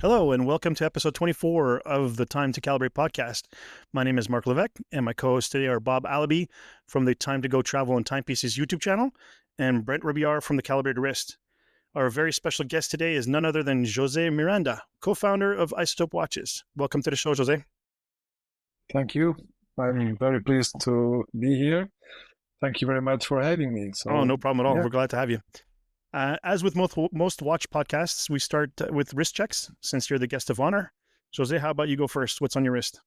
Hello, and welcome to episode 24 of the Time to Calibrate podcast. My name is Marc Levesque, and my co-hosts today are Bob Alaby from the Time to Go Travel and Timepieces YouTube channel, and Brent Robillard from the Calibrated Wrist. Our very special guest today is none other than Jose Miranda, co-founder of Isotope Watches. Welcome to the show, Jose. Thank you. I'm very pleased to be here. Thank you very much for having me. No problem at all. Yeah. We're glad to have you. As with most watch podcasts, we start with wrist checks, since you're the guest of honor. Jose, how about you go first? What's on your wrist?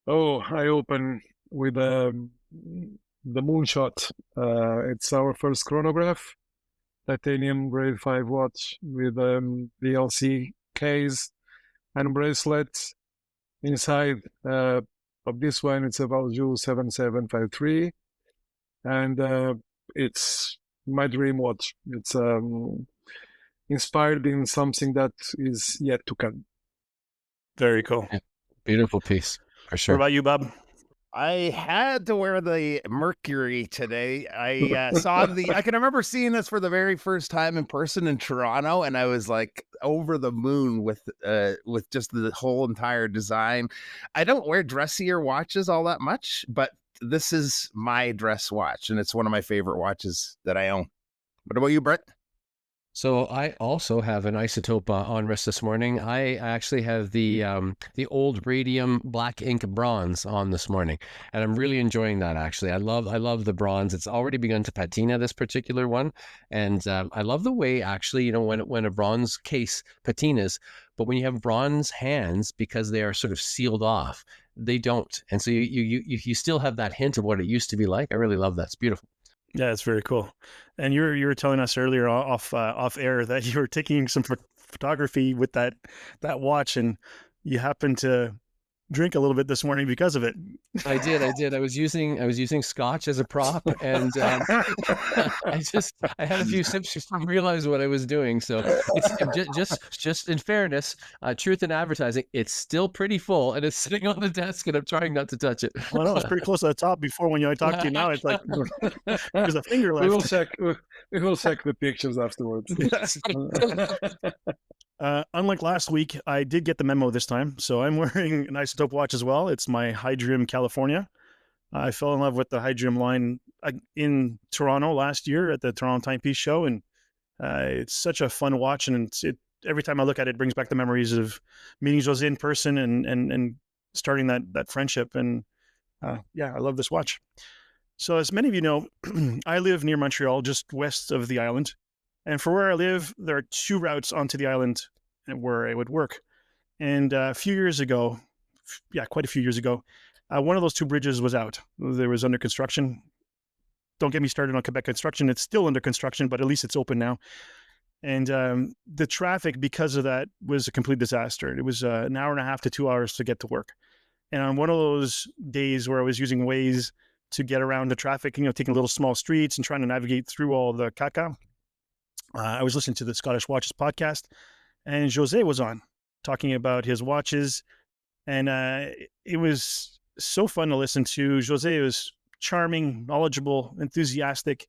Oh, I open with the Moonshot. It's our first chronograph, titanium grade 5 watch with DLC case and bracelet. Inside of this one, it's a Valjoux 7753, and it's my dream watch. It's inspired in something that is yet to come. Very cool. Yeah, beautiful piece, for sure. What about you, Bob? I had to wear the Mercury today. I I can remember seeing this for the very first time in person in Toronto, and I was like over the moon with just the whole entire design. I don't wear dressier watches all that much, but this is my dress watch, and it's one of my favorite watches that I own. What about you, Brett? So I also have an Isotope on wrist this morning. I actually have the old radium black ink bronze on this morning, and I'm really enjoying that. Actually, I love the bronze. It's already begun to patina, this particular one, and I love the way actually, when a bronze case patinas, but when you have bronze hands, because they are sort of sealed off, they don't, and so you still have that hint of what it used to be like. I really love that. It's beautiful. Yeah, it's very cool. And you were telling us earlier off air that you were taking some photography with that watch, and you happened to drink a little bit this morning because of it. I did. I was using scotch as a prop, and I had a few sips before I realized what I was doing. So it's just in fairness, truth in advertising, it's still pretty full, and it's sitting on the desk, and I'm trying not to touch it. Well, no, it's pretty close to the top before when I talked to you. Now it's like there's a finger left. We will check the pictures afterwards. Unlike last week, I did get the memo this time, so I'm wearing an Isotope watch as well. It's my Hydrium California. I fell in love with the Hydrium line in Toronto last year at the Toronto Timepiece Show, and it's such a fun watch. And every time I look at it, it brings back the memories of meeting Jose in person and starting that friendship. And yeah, I love this watch. So as many of you know, I live near Montreal, just west of the island. And for where I live, there are two routes onto the island where I would work. And quite a few years ago, one of those two bridges was out. There was under construction. Don't get me started on Quebec construction. It's still under construction, but at least it's open now. And the traffic, because of that, was a complete disaster. It was an hour and a half to 2 hours to get to work. And on one of those days where I was using Waze to get around the traffic, taking little small streets and trying to navigate through all the caca, I was listening to the Scottish Watches podcast, and Jose was on talking about his watches, and it was so fun to listen to. Jose was charming, knowledgeable, enthusiastic,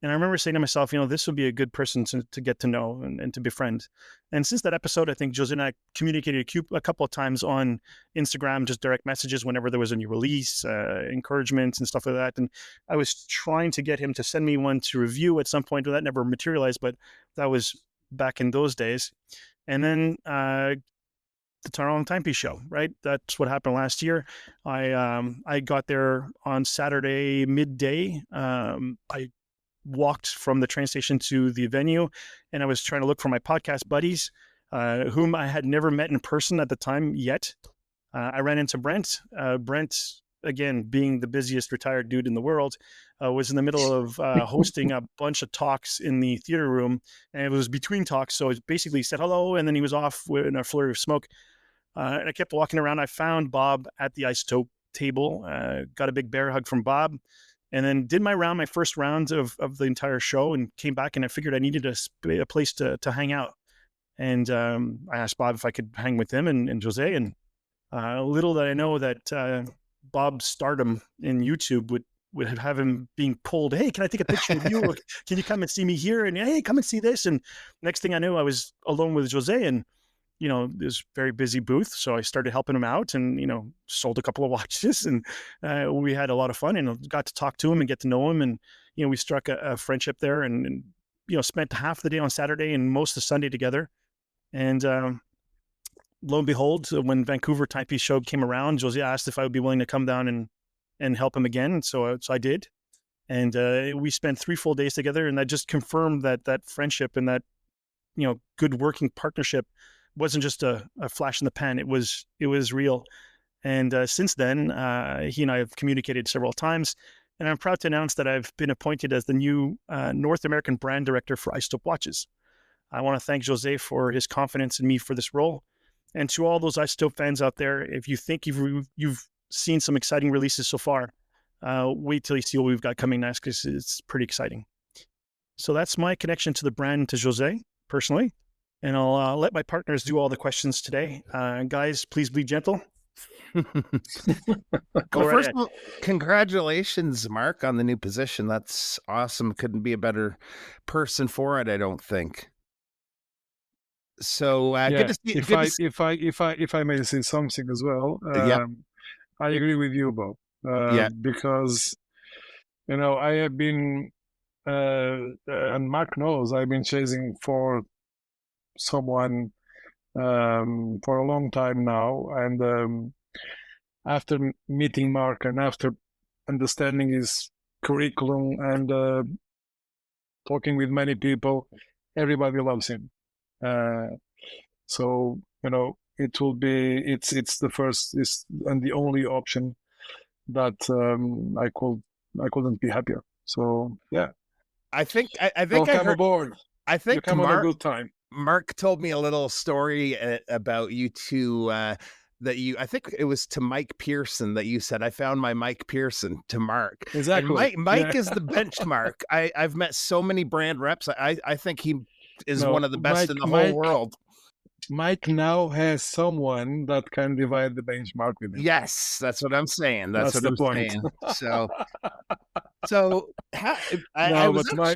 and I remember saying to myself, this would be a good person to get to know and to befriend. And since that episode, I think Jose and I communicated a couple of times on Instagram, just direct messages whenever there was a new release, encouragement and stuff like that. And I was trying to get him to send me one to review at some point, but that never materialized, but that was back in those days. And then the Toronto Timepiece Show, right? That's what happened last year. I got there on Saturday midday. I walked from the train station to the venue, and I was trying to look for my podcast buddies, whom I had never met in person at the time yet. I ran into Brent. Brent, again, being the busiest retired dude in the world, was in the middle of hosting a bunch of talks in the theater room, and it was between talks, so it basically said hello, and then he was off in a flurry of smoke. And I kept walking around. I found Bob at the Isotope table, got a big bear hug from Bob, and then did my first round of the entire show, and came back, and I figured I needed a place to hang out. And I asked Bob if I could hang with him and Jose. And little did I know that Bob's stardom in YouTube would have him being pulled. Hey, can I take a picture of you? Or can you come and see me here? And hey, come and see this. And next thing I knew, I was alone with Jose, and this very busy booth. So I started helping him out and, sold a couple of watches, and we had a lot of fun and got to talk to him and get to know him. And, we struck a friendship there and, spent half the day on Saturday and most of Sunday together. And lo and behold, when Vancouver Timepiece Show came around, Jose asked if I would be willing to come down and help him again. So I did. And we spent 3 full days together, and that just confirmed that friendship and that, good working partnership wasn't just a flash in the pan. It was real. And since then, he and I have communicated several times, and I'm proud to announce that I've been appointed as the new North American brand director for Isotope Watches. I want to thank Jose for his confidence in me for this role. And to all those Isotope fans out there, if you think you've seen some exciting releases so far, wait till you see what we've got coming next, because it's pretty exciting. So that's my connection to the brand and to Jose personally. And I'll let my partners do all the questions today. Guys, please be gentle. First of all, congratulations, Marc, on the new position. That's awesome. Couldn't be a better person for it, I don't think. So good to see. If I may say something as well, I agree with you, Bob. Because I have been, and Marc knows, I've been chasing for someone for a long time now, and after meeting Marc and after understanding his curriculum and talking with many people, everybody loves him. So it will be it's the first and the only option that I couldn't be happier. So yeah, I think welcome aboard. I think you come on a good time. Marc told me a little story about you two. I think it was to Mike Pearson that you said, I found my Mike Pearson to Marc. Exactly. And Mike is the benchmark. I've met so many brand reps. I think he is one of the best in the whole world. Mike now has someone that can divide the benchmark with him. Yes, that's what I'm saying. That's what I'm saying. So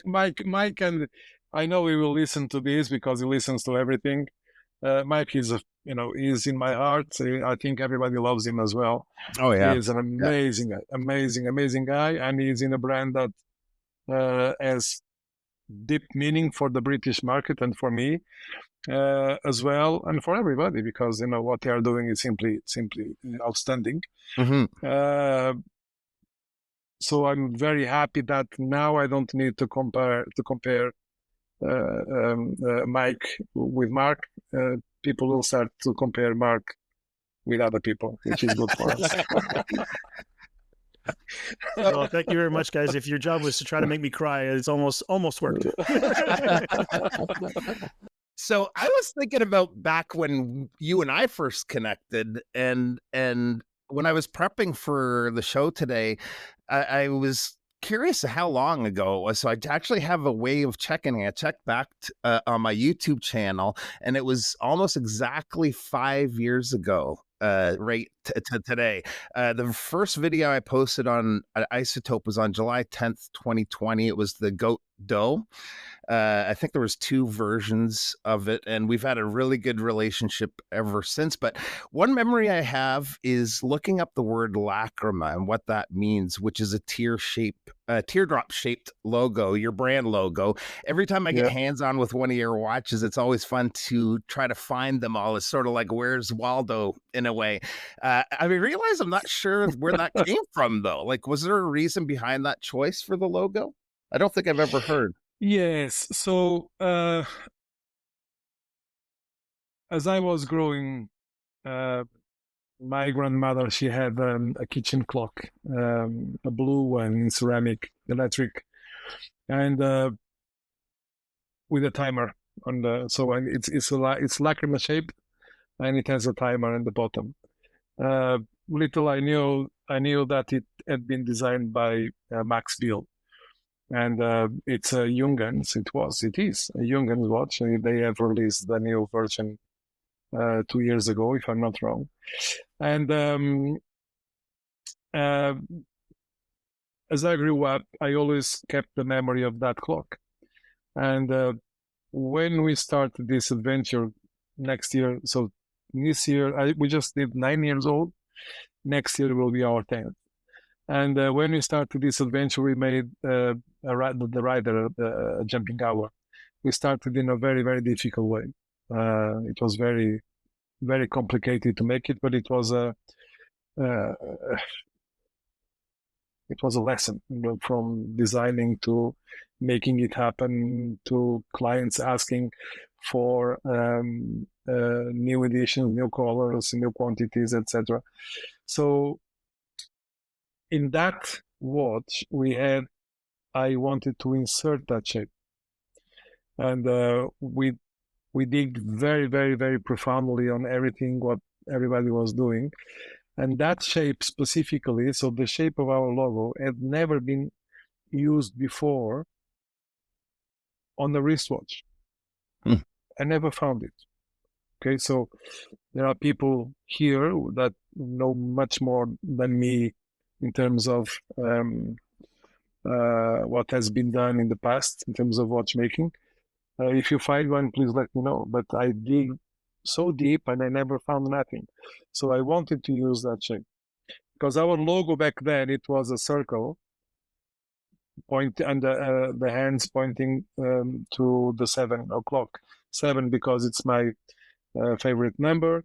Mike, and I know he will listen to this because he listens to everything. Mike is he's in my heart. I think everybody loves him as well. Oh yeah, he's an amazing guy, and he's in a brand that has deep meaning for the British market and for me as well, and for everybody, because what they are doing is simply outstanding. Mm-hmm. So I'm very happy that now I don't need to compare Mike with Marc. People will start to compare Marc with other people, which is good for us. Well, thank you very much, guys. If your job was to try to make me cry, it's almost worked. So I was thinking about back when you and I first connected, and when I was prepping for the show today, I was curious how long ago it was. So I actually have a way of checking. I checked back on my YouTube channel, and it was almost exactly 5 years ago. Right to today. The first video I posted on Isotope was on July 10th, 2020. It was the Goat Doe. I think there was 2 versions of it, and we've had a really good relationship ever since. But one memory I have is looking up the word Lacrima and what that means, which is a teardrop shaped logo, your brand logo. Every time I get hands on with one of your watches, it's always fun to try to find them all. It's sort of like Where's Waldo in a way. I realize I'm not sure where that came from though. Like, was there a reason behind that choice for the logo? I don't think I've ever heard. Yes. So as I was growing, my grandmother, she had a kitchen clock, a blue one in ceramic, electric, and with a timer on the. So it's lacrima shaped, and it has a timer in the bottom. Little I knew that it had been designed by Max Bill. And it's a Junghans. It is a Junghans watch. They have released the new version 2 years ago, if I'm not wrong. And as I grew up, I always kept the memory of that clock. And when we started this adventure, next year. So this year, we just did 9 years old. Next year will be our 10th. And when we started this adventure, we made the rider jumping hour. We started in a very, very difficult way. It was very, very complicated to make it, but it was a lesson, from designing to making it happen, to clients asking for new editions, new colors, new quantities, etc. So in that watch, I wanted to insert that shape, and we dig very, very, very profoundly on everything what everybody was doing. And that shape specifically, so the shape of our logo, had never been used before on the wristwatch. I never found it. Okay, so there are people here that know much more than me in terms of what has been done in the past in terms of watchmaking. If you find one, please let me know. But I dig so deep and I never found nothing. So I wanted to use that shape. Because our logo back then, it was a circle, and the hands pointing to the 7 o'clock. 7 because it's my favorite number,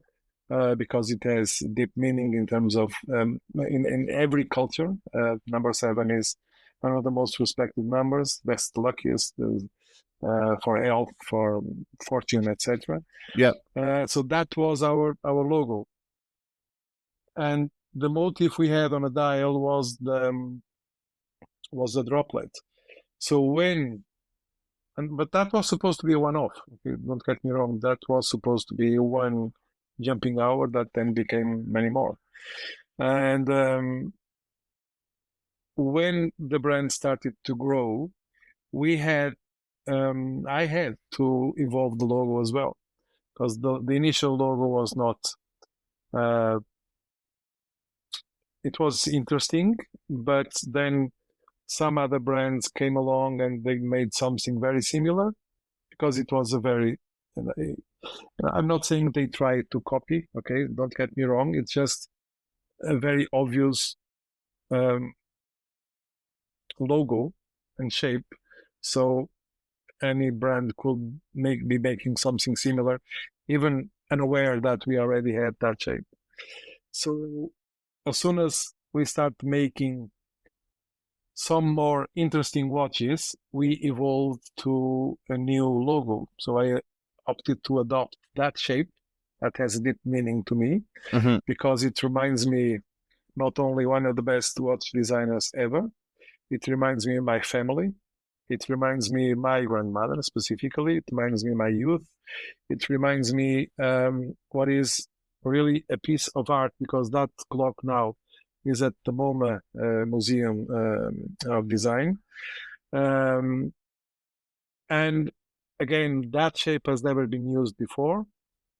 because it has deep meaning in terms of, in every culture, number 7 is one of the most respected numbers, best, luckiest, for health, for fortune, etc. Yeah. So that was our logo. And the motif we had on a dial was the droplet. So but that was supposed to be a one-off. Okay, don't get me wrong. That was supposed to be one jumping hour that then became many more. And when the brand started to grow, I had to evolve the logo as well, because the initial logo was not. It was interesting, but then some other brands came along and they made something very similar, because it was a very, I'm not saying they tried to copy, okay, don't get me wrong, it's just a very obvious logo and shape, so any brand could be making something similar, even unaware that we already had that shape. So as soon as we start making some more interesting watches, we evolved to a new logo. So I opted to adopt that shape that has a deep meaning to me, because it reminds me not only one of the best watch designers ever, it reminds me of my family, it reminds me of my grandmother specifically, it reminds me of my youth, it reminds me what is really a piece of art, because that clock now is at the MoMA Museum of Design. And again, that shape has never been used before.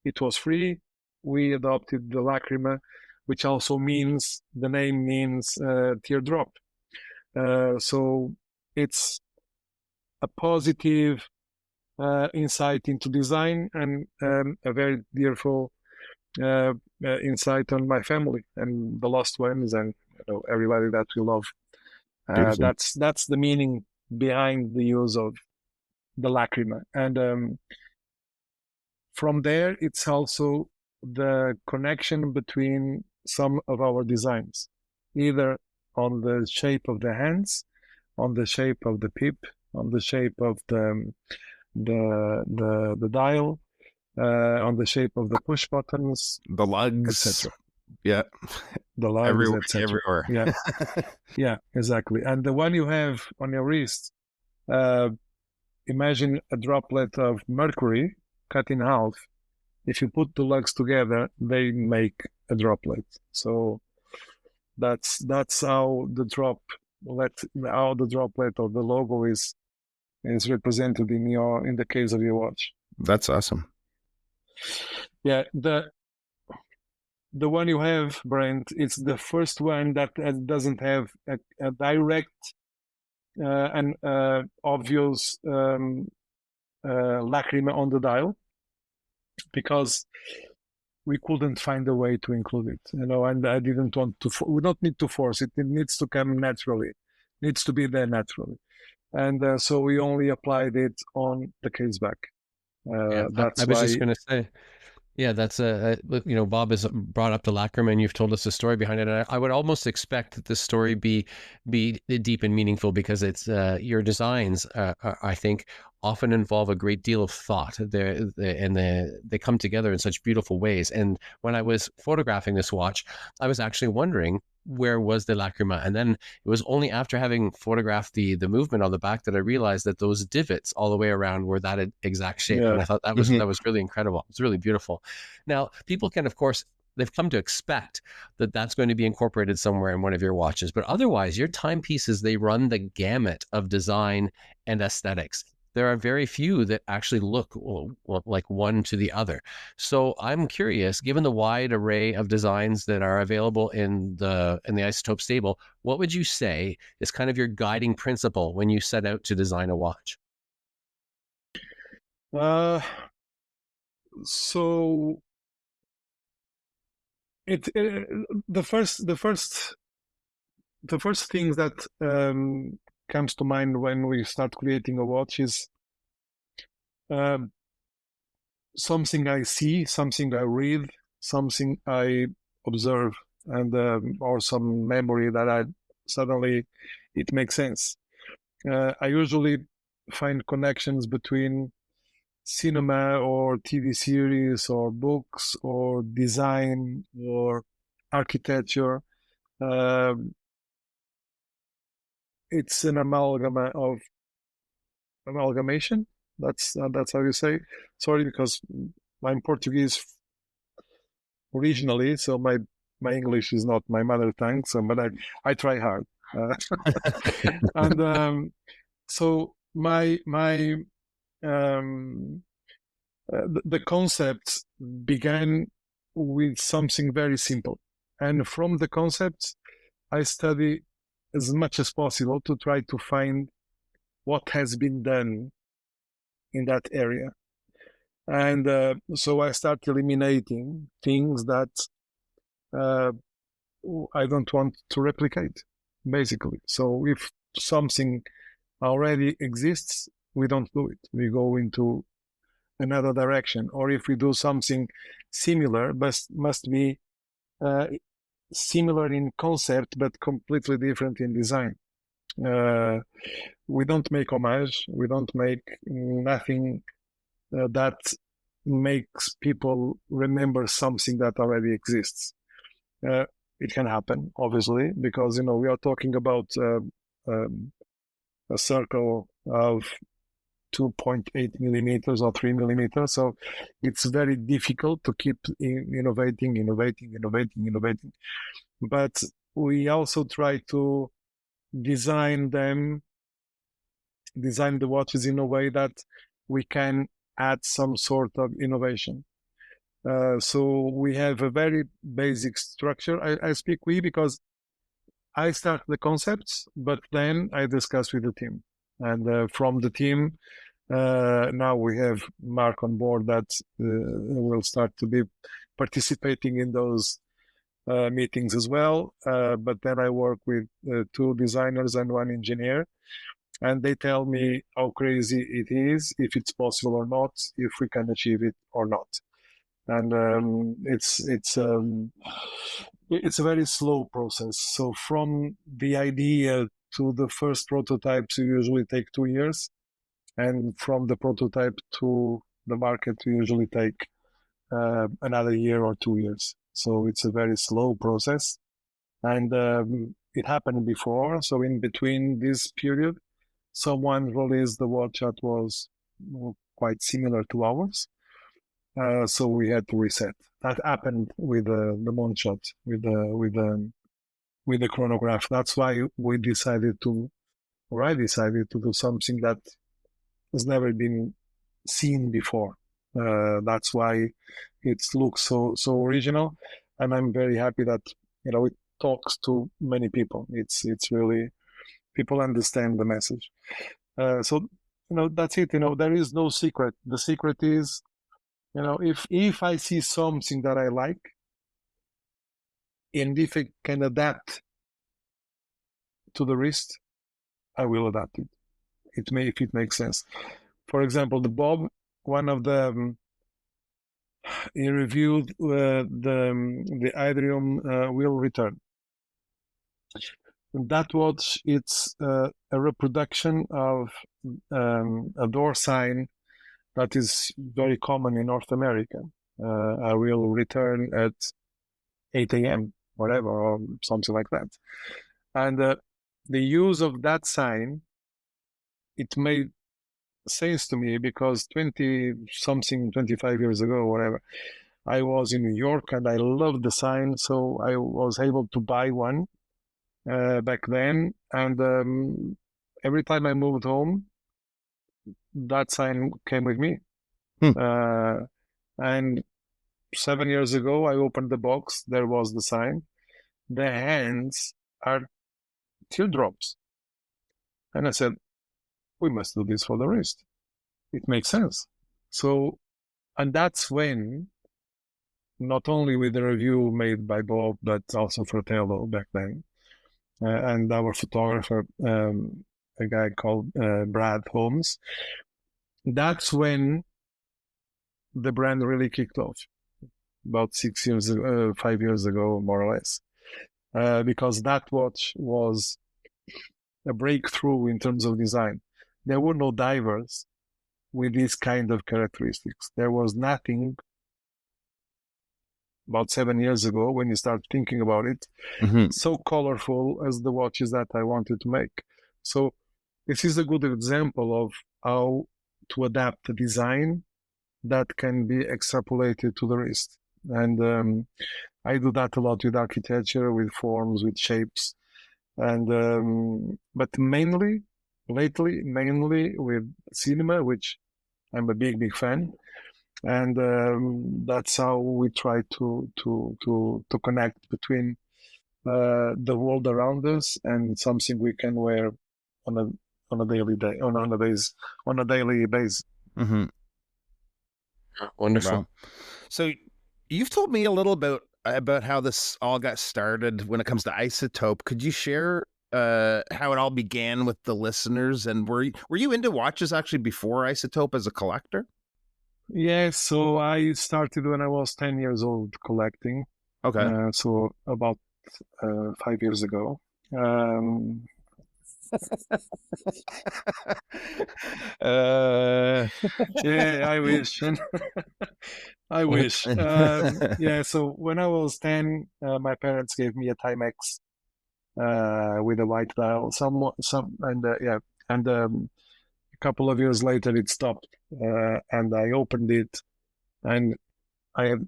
It was free. We adopted the Lacrima, which also means, the name means teardrop. So it's a positive insight into design, and a very beautiful insight on my family and the lost ones, and everybody that we love. That's the meaning behind the use of the Lacrima. And from there, it's also the connection between some of our designs, either on the shape of the hands, on the shape of the pip, on the shape of the dial, on the shape of the push buttons, the lugs, etc. Yeah, the lugs, everywhere. Yeah, yeah, exactly. And the one you have on your wrist, imagine a droplet of mercury cut in half. If you put the lugs together, they make a droplet. So that's how the droplet or the logo is represented in the case of your watch. That's awesome. Yeah, the one you have, Brent, it's the first one that doesn't have a direct and obvious Lacrima on the dial. because we couldn't find a way to include it, and I didn't want to. We don't need to force it. It needs to come naturally. It needs to be there naturally. And so we only applied it on the case back. That's I was why. just going to say, yeah, that's Bob has brought up the Lacrima, and you've told us the story behind it. And I would almost expect that this story be deep and meaningful, because it's your designs. I think often involve a great deal of thought. They come together in such beautiful ways. And when I was photographing this watch, I was actually wondering, where was the Lacrima? And then it was only after having photographed the movement on the back that I realized that those divots all the way around were that exact shape. Yeah. And I thought that was really incredible. It's really beautiful. Now, people can, of course, they've come to expect that that's going to be incorporated somewhere in one of your watches, but otherwise your timepieces, they run the gamut of design and aesthetics. There are very few that actually look like one to the other. So I'm curious, given the wide array of designs that are available in the Isotope stable, what would you say is kind of your guiding principle when you set out to design a watch? So the first thing that comes to mind when we start creating a watch is something I see, something I read, something I observe, and or some memory that I suddenly it makes sense. I usually find connections between cinema or TV series or books or design or architecture. It's an amalgamation. That's how you say. Sorry, because I'm Portuguese originally, so my English is not my mother tongue. So, but I try hard. And so the concept began with something very simple, and from the concept, I study as much as possible to try to find what has been done in that area. And so I start eliminating things that I don't want to replicate, basically. So if something already exists, we don't do it. We go into another direction. Or if we do something similar, but must be similar in concept, but completely different in design. We don't make homage. We don't make nothing that makes people remember something that already exists. It can happen, obviously, because we are talking about a circle of 2.8 millimeters or 3 millimeters, so it's very difficult to keep innovating. But we also try to design the watches in a way that we can add some sort of innovation. So we have a very basic structure. I speak we because I start the concepts, but then I discuss with the team. And from the team, now we have Marc on board that will start to be participating in those meetings as well. But then I work with 2 designers and 1 engineer. And they tell me how crazy it is, if it's possible or not, if we can achieve it or not. And it's a very slow process. So from the idea to the first prototypes, you usually take 2 years, and from the prototype to the market, you usually take another year or 2 years. So it's a very slow process, and it happened before. So in between this period, someone released the watch that was quite similar to ours. So we had to reset. That happened with the Moonshot, with the chronograph. That's why I decided to do something that has never been seen before. That's why it looks so original, and I'm very happy that it talks to many people. It's really, people understand the message. So that's it. There is no secret. The secret is if I see something that I like, and if I can adapt to the wrist, I will adapt it. If it makes sense. For example, the Bob, one of the he reviewed the Idrium wheel return. That watch, it's a reproduction of a door sign that is very common in North America. I will return at 8 a.m., whatever, or something like that. And the use of that sign, it made sense to me because 25 years ago, whatever, I was in New York and I loved the sign, so I was able to buy one back then. And every time I moved home, that sign came with me. And 7 years ago, I opened the box. There was the sign. The hands are teardrops. And I said, we must do this for the wrist. It makes sense. So, and that's when, not only with the review made by Bob, but also Fratello back then, and our photographer, a guy called Brad Holmes, that's when the brand really kicked off, about 5 years ago, more or less, because that watch was a breakthrough in terms of design. There were no divers with this kind of characteristics. There was nothing about 7 years ago when you start thinking about it, so colorful as the watches that I wanted to make. So this is a good example of how to adapt the design that can be extrapolated to the wrist. And I do that a lot with architecture, with forms, with shapes. And but lately mainly with cinema, which I'm a big fan. And that's how we try to connect between the world around us and something we can wear on a daily basis. Wonderful. Wow. So you've told me a little about how this all got started when it comes to Isotope. Could you share how it all began with the listeners? And were you into watches actually before Isotope as a collector? Yeah, so I started when I was 10 years old collecting. Okay. So about 5 years ago. Yeah, I wish. I wish. Yeah, so when I was 10, my parents gave me a Timex with a white dial. And a couple of years later it stopped, and I opened it, and I had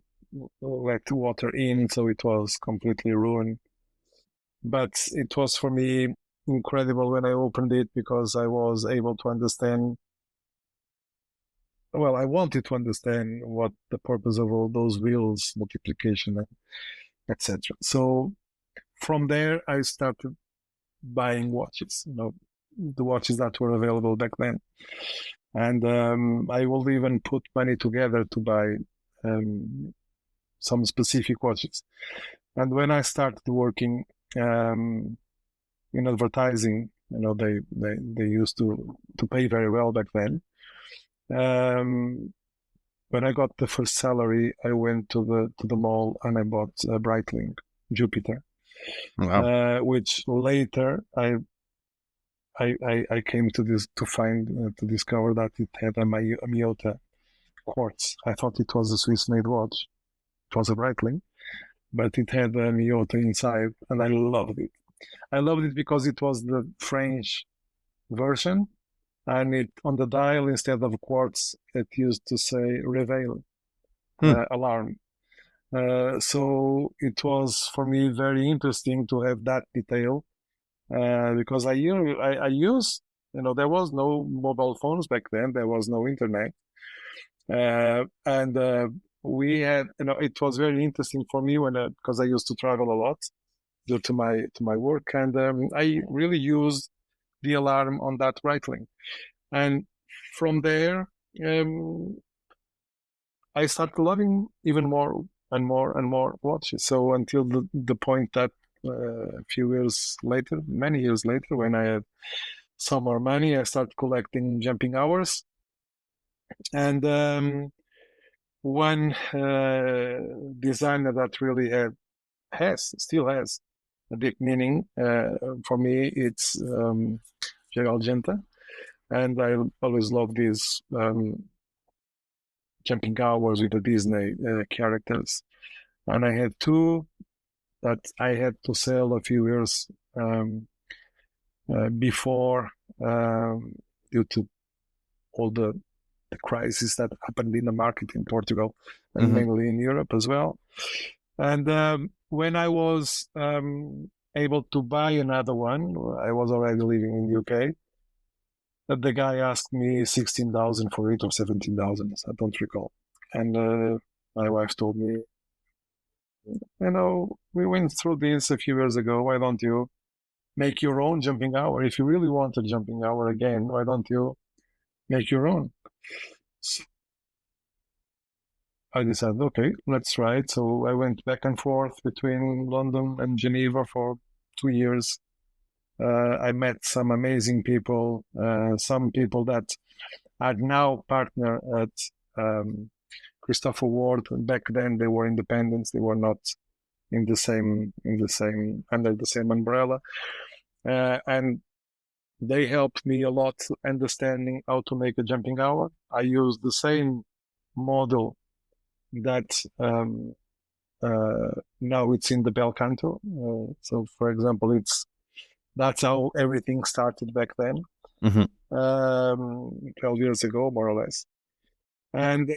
let water in, so it was completely ruined. But it was for me incredible when I opened it because I was able to understand. Well, I wanted to understand what the purpose of all those wheels, multiplication, etc. So from there, I started buying watches, the watches that were available back then. And I will even put money together to buy some specific watches. And when I started working in advertising, they used to pay very well back then. When I got the first salary, I went to the mall and I bought a Breitling Jupiter. Wow. Which later I came to discover that it had a Miyota quartz. I thought it was a Swiss-made watch. It was a Breitling, but it had a Miyota inside, and I loved it. I loved it because it was the French version, and it on the dial, instead of quartz, it used to say "Reveil," alarm. So it was for me very interesting to have that detail, because I used, there was no mobile phones back then, there was no internet, and we had, it was very interesting for me because I used to travel a lot due to my work, and I really used the alarm on that Breitling. And from there, I started loving even more and more and more watches. So until the point that a few years later, many years later, when I had some more money, I started collecting jumping hours. And one designer that really still has a deep meaning for me, it's Gerald, and I always love these jumping hours with the Disney characters. And I had two that I had to sell a few years before due to all the crisis that happened in the market in Portugal and mainly in Europe as well. And when I was able to buy another one, I was already living in the UK. But the guy asked me 16,000 for it or 17,000, I don't recall. And my wife told me, we went through this a few years ago. Why don't you make your own jumping hour? If you really want a jumping hour again, why don't you make your own? So I decided, okay, let's try it. So I went back and forth between London and Geneva for 2 years. I met some amazing people, some people that are now partner at Christopher Ward. Back then they were independents; they were not under the same umbrella, and they helped me a lot understanding how to make a jumping hour. I used the same model that now it's in the bel canto. So, for example, that's how everything started back then, 12 years ago, more or less. And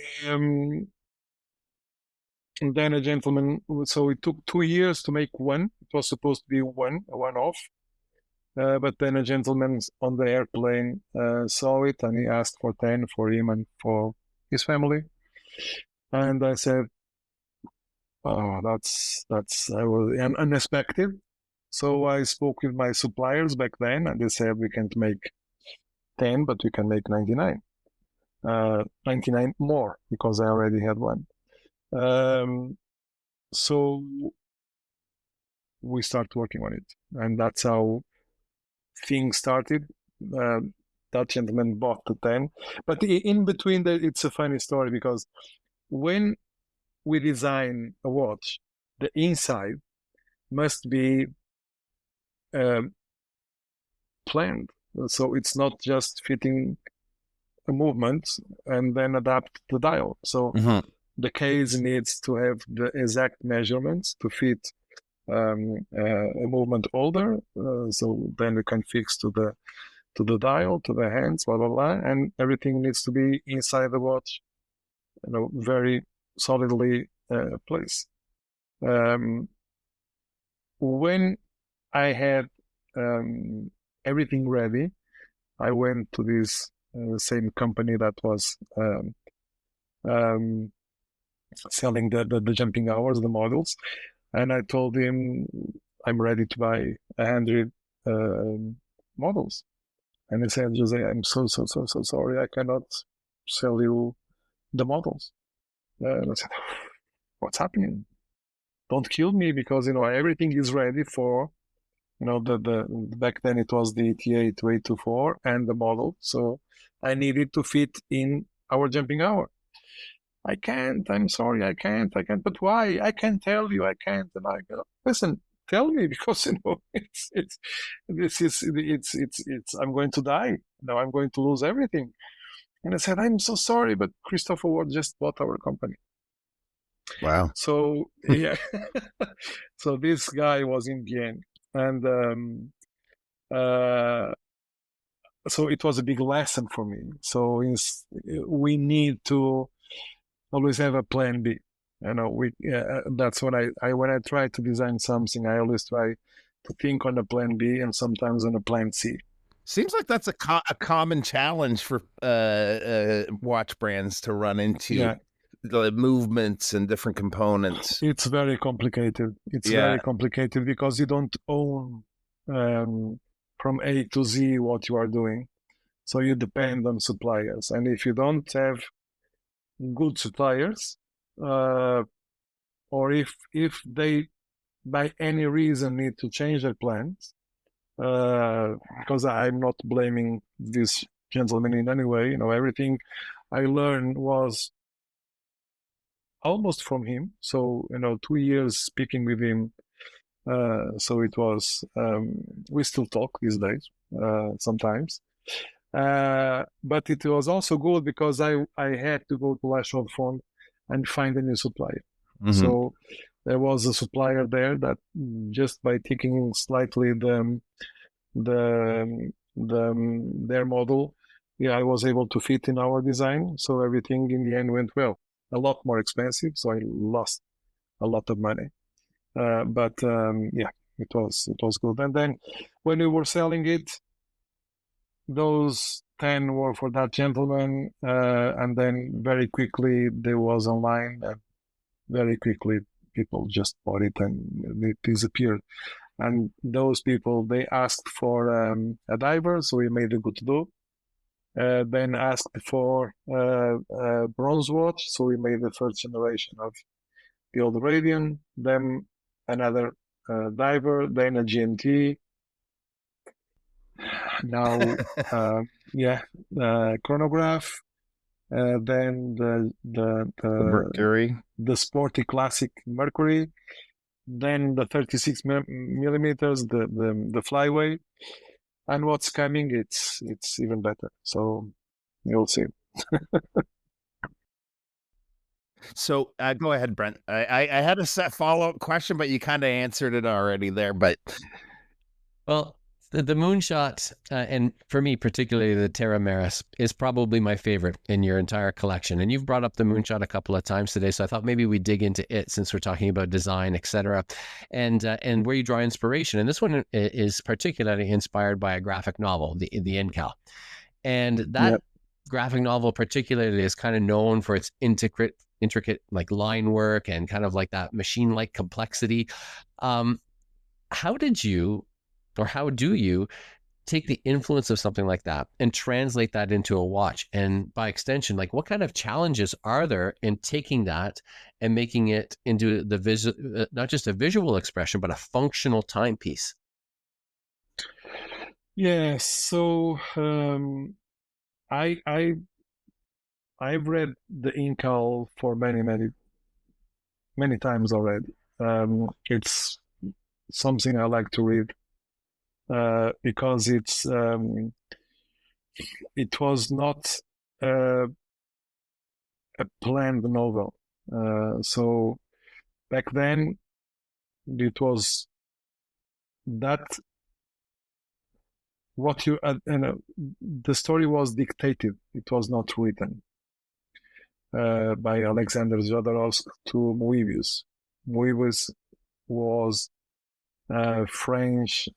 then a gentleman, so it took 2 years to make one. It was supposed to be a one-off. But then a gentleman on the airplane saw it, and he asked for 10 for him and for his family. And I said, oh, that's unexpected. So I spoke with my suppliers back then, and they said we can't make 10, but we can make 99. 99 more, because I already had one. So we started working on it, and that's how things started. That gentleman bought the 10, but in between that, it's a funny story, because when we design a watch, the inside must be planned. So it's not just fitting a movement and then adapt the dial. So the case needs to have the exact measurements to fit a movement holder. So then we can fix to the dial, to the hands, blah, blah, blah. And everything needs to be inside the watch, very solidly placed. When I had everything ready, I went to this same company that was selling the jumping hours, the models, and I told him I'm ready to buy 100 models. And he said, Jose, I'm so sorry, I cannot sell you the models. And I said, what's happening? Don't kill me, because everything is ready for the back then it was the ETA 2824 and the model, so I needed to fit in our jumping hour. I can't. I'm sorry. I can't. But why? I can't tell you. I can't. And I go, listen, tell me, because it's I'm going to die. Now I'm going to lose everything. And I said, I'm so sorry, but Christopher Ward just bought our company. Wow. So yeah. So this guy was in Vienna, and so it was a big lesson for me. So we need to always have a plan B. That's when when I try to design something, I always try to think on a plan B and sometimes on a plan C. Seems like that's a common challenge for watch brands to run into. Yeah. The movements and different components. It's very complicated. Very complicated, because you don't own from A to Z what you are doing. So you depend on suppliers. And if you don't have good suppliers, or if they by any reason need to change their plans, because I'm not blaming this gentleman in any way. Everything I learned was almost from him. So 2 years speaking with him. So it was. We still talk these days sometimes. But it was also good because I had to go to Lash Fund and find a new supplier. Mm-hmm. So there was a supplier there that just by taking slightly their model, I was able to fit in our design. So everything in the end went well. A lot more expensive, so I lost a lot of money. But it was good. And then when we were selling it, those 10 were for that gentleman, and then very quickly they was online, and very quickly people just bought it and it disappeared. And those people, they asked for a diver, so we made a good do. Then asked for a bronze watch, so we made the first generation of the old Radian. Then another diver, then a GMT. Now, chronograph. Then the Mercury, the sporty classic Mercury. Then the 36 millimeters, the flyway, and what's coming, it's even better. So you'll see. So go ahead, Brent. I had a follow-up question, but you kind of answered it already there. But well, the Moonshot, and for me particularly the Terra Maris, is probably my favorite in your entire collection. And you've brought up the Moonshot a couple of times today, so I thought maybe we dig into it since we're talking about design, etc., and where you draw inspiration. And this one is particularly inspired by a graphic novel, the Incal, and that graphic novel particularly is kind of known for its intricate like line work and kind of like that machine-like complexity. How did you, or how do you, take the influence of something like that and translate that into a watch? And by extension, like what kind of challenges are there in taking that and making it into the not just a visual expression, but a functional timepiece? Yes. So I've read the Incal for many times already. It's something I like to read because it was not a planned novel. So back then it was that what the story was dictated. It was not written by Alexander Jodorowsky to Moebius. Moebius was a French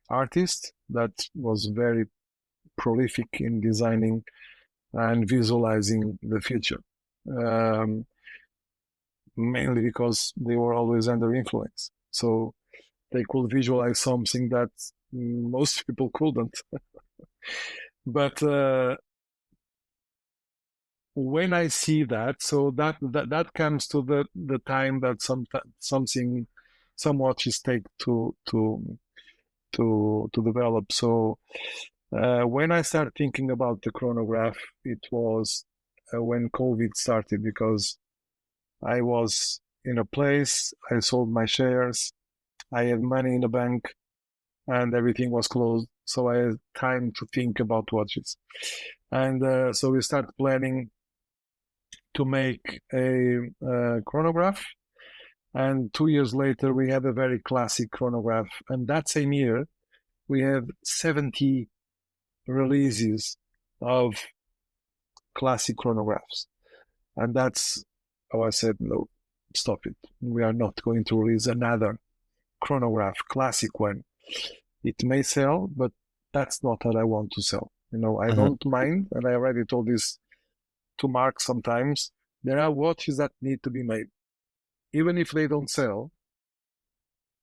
artist that was very prolific in designing and visualizing the future, mainly because they were always under influence. So they could visualize something that most people couldn't. But when I see that, so that comes to the time that some watches take to develop. So when I started thinking about the chronograph, it was when COVID started, because I was in a place, I sold my shares, I had money in the bank, and everything was closed. So I had time to think about watches. And so we started planning to make a chronograph. And 2 years later, we had a very classic chronograph. And that same year, we had 70 releases of classic chronographs. And that's how I said, no, stop it. We are not going to release another chronograph, classic one. It may sell, but that's not what I want to sell. I don't mind, and I already told this to Marc sometimes. There are watches that need to be made. Even if they don't sell,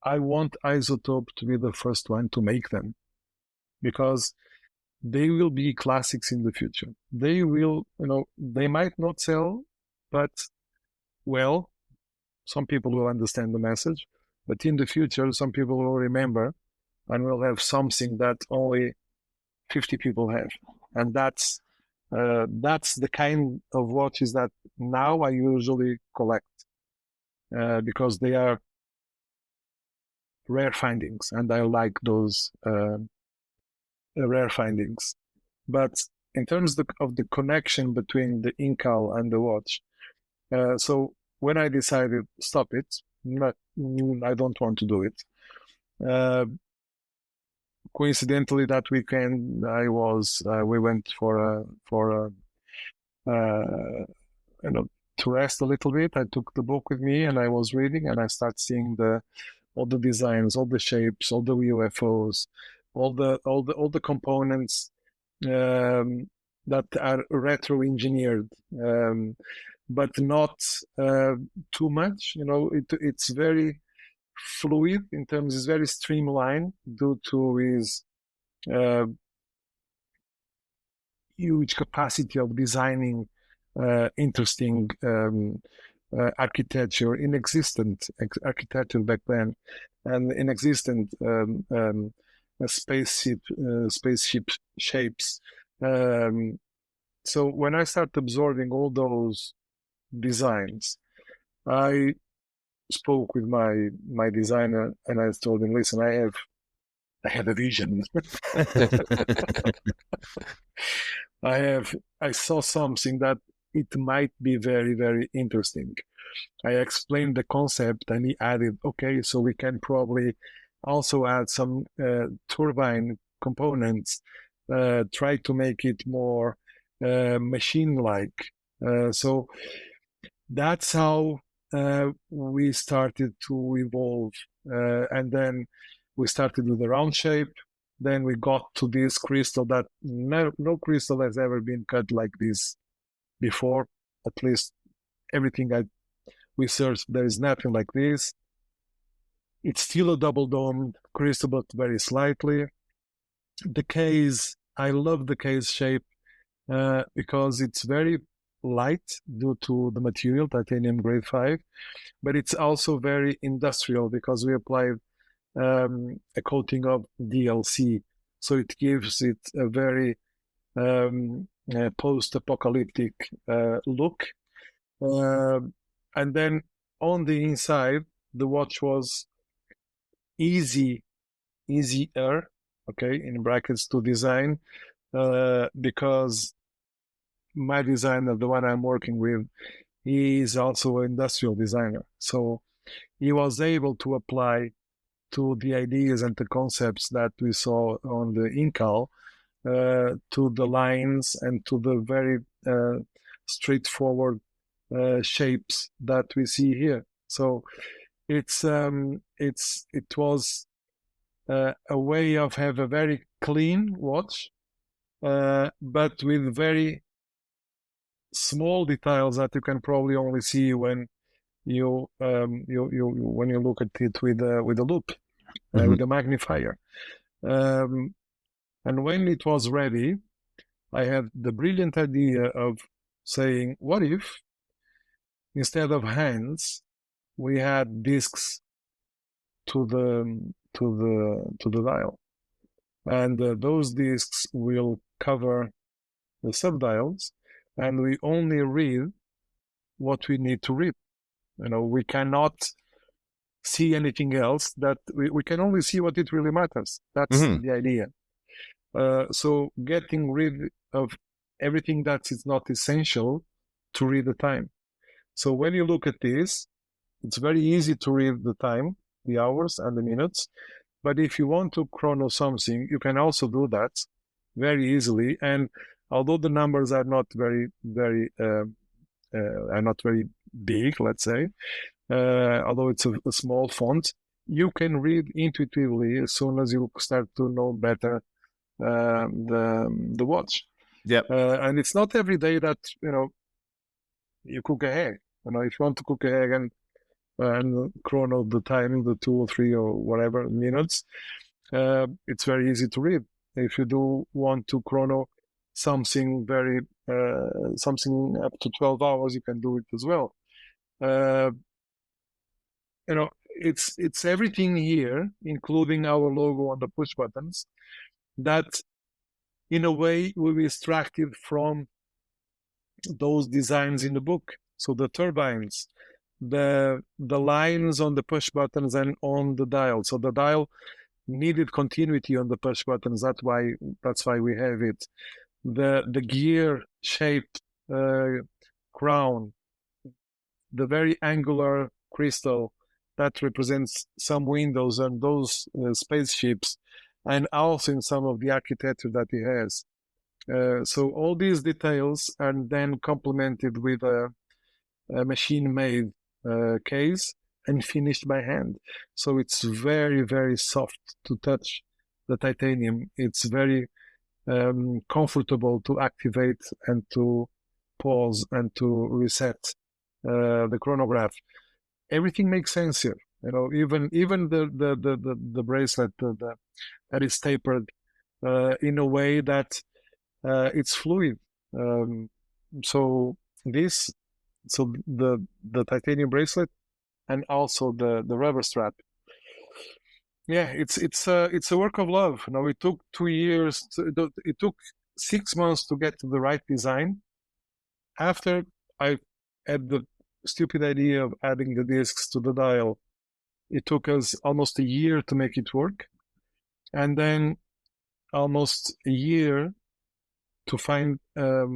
I want Isotope to be the first one to make them, because they will be classics in the future. They will, they might not sell, but well, some people will understand the message. But in the future, some people will remember and will have something that only 50 people have. And that's the kind of watches that now I usually collect because they are rare findings, and I like those rare findings. But in terms of the connection between the incal and the watch, so when I decided stop it, I don't want to do it. Coincidentally, that weekend we went to rest a little bit. I took the book with me and I was reading, and I started seeing all the designs, all the shapes, all the UFOs, all the components that are retro engineered, but not too much. It's very fluid in terms, it's very streamlined due to his huge capacity of designing interesting architecture, inexistent architecture back then, and inexistent spaceship shapes. So when I started absorbing all those designs, I spoke with my designer, and I told him, listen, I have a vision. I saw something that it might be very, very interesting. I explained the concept, and he added, okay, so we can probably also add some turbine components, try to make it more machine-like. So that's how we started to evolve. And then we started with the round shape. Then we got to this crystal that no crystal has ever been cut like this before. At least everything we searched, there is nothing like this. It's still a double domed crystal, but very slightly. The case, I love the case shape because it's very light due to the material, titanium grade 5, but it's also very industrial because we applied a coating of DLC, so it gives it a very post-apocalyptic look. And then on the inside, the watch was easier, okay, in brackets, to design because my designer, the one I'm working with, he is also an industrial designer. So he was able to apply to the ideas and the concepts that we saw on the incal to the lines and to the very straightforward shapes that we see here. So it was a way of have a very clean watch, but with very small details that you can probably only see when you when you look at it with a loop, with a magnifier. And when it was ready, I had the brilliant idea of saying, what if instead of hands we had discs to the dial, and those discs will cover the subdials, and we only read what we need to read. We cannot see anything else, that we can only see what it really matters. That's the idea. So getting rid of everything that is not essential to read the time. So when you look at this, it's very easy to read the time, the hours and the minutes. But if you want to chrono something, you can also do that very easily. And although the numbers are not very big, let's say, although it's a small font, you can read intuitively as soon as you start to know better the watch. Yep. And it's not every day that you cook a egg. If you want to cook an egg and chrono the time, the 2 or 3 or whatever minutes, it's very easy to read. If you do want to chrono something something up to 12 hours, you can do it as well. It's everything here, including our logo on the push buttons, that in a way will be extracted from those designs in the book. So the turbines, the lines on the push buttons and on the dial. So the dial needed continuity on the push buttons. That's why we have it. The gear shaped crown, the very angular crystal that represents some windows and those spaceships, and also in some of the architecture that he has. So all these details are then complemented with a machine-made case and finished by hand. So it's very, very soft to touch the titanium. It's very comfortable to activate and to pause and to reset the chronograph. Everything makes sense here. Even the bracelet that is tapered in a way that it's fluid. So the titanium bracelet and also the rubber strap. Yeah, it's a work of love. It took 2 years. It took 6 months to get to the right design. After I had the stupid idea of adding the discs to the dial, it took us almost a year to make it work, and then almost a year to find a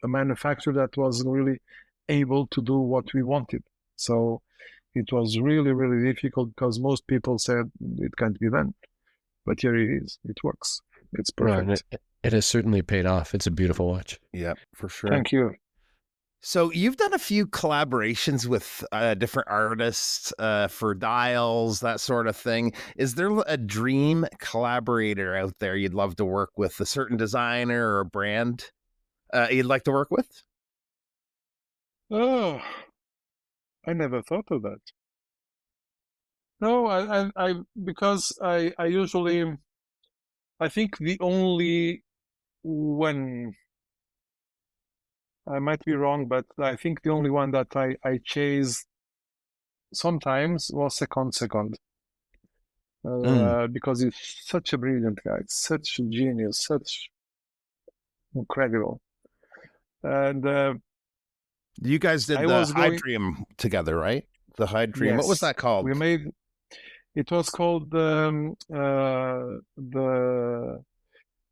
manufacturer that was really able to do what we wanted. So it was really, really difficult because most people said it can't be done. But here it is. It works. It's perfect. Well, it has certainly paid off. It's a beautiful watch. Yeah, for sure. Thank you. So you've done a few collaborations with different artists for dials, that sort of thing. Is there a dream collaborator out there you'd love to work with, a certain designer or a brand you'd like to work with? Oh, I never thought of that. No, I because I usually, I think the only one, I might be wrong, but I think the only one that I chase sometimes was Seconde. Because he's such a brilliant guy, such a genius, such incredible. And you guys did the Hydrium together, right? The Hydrium. Yes. What was that called? We made. It was called the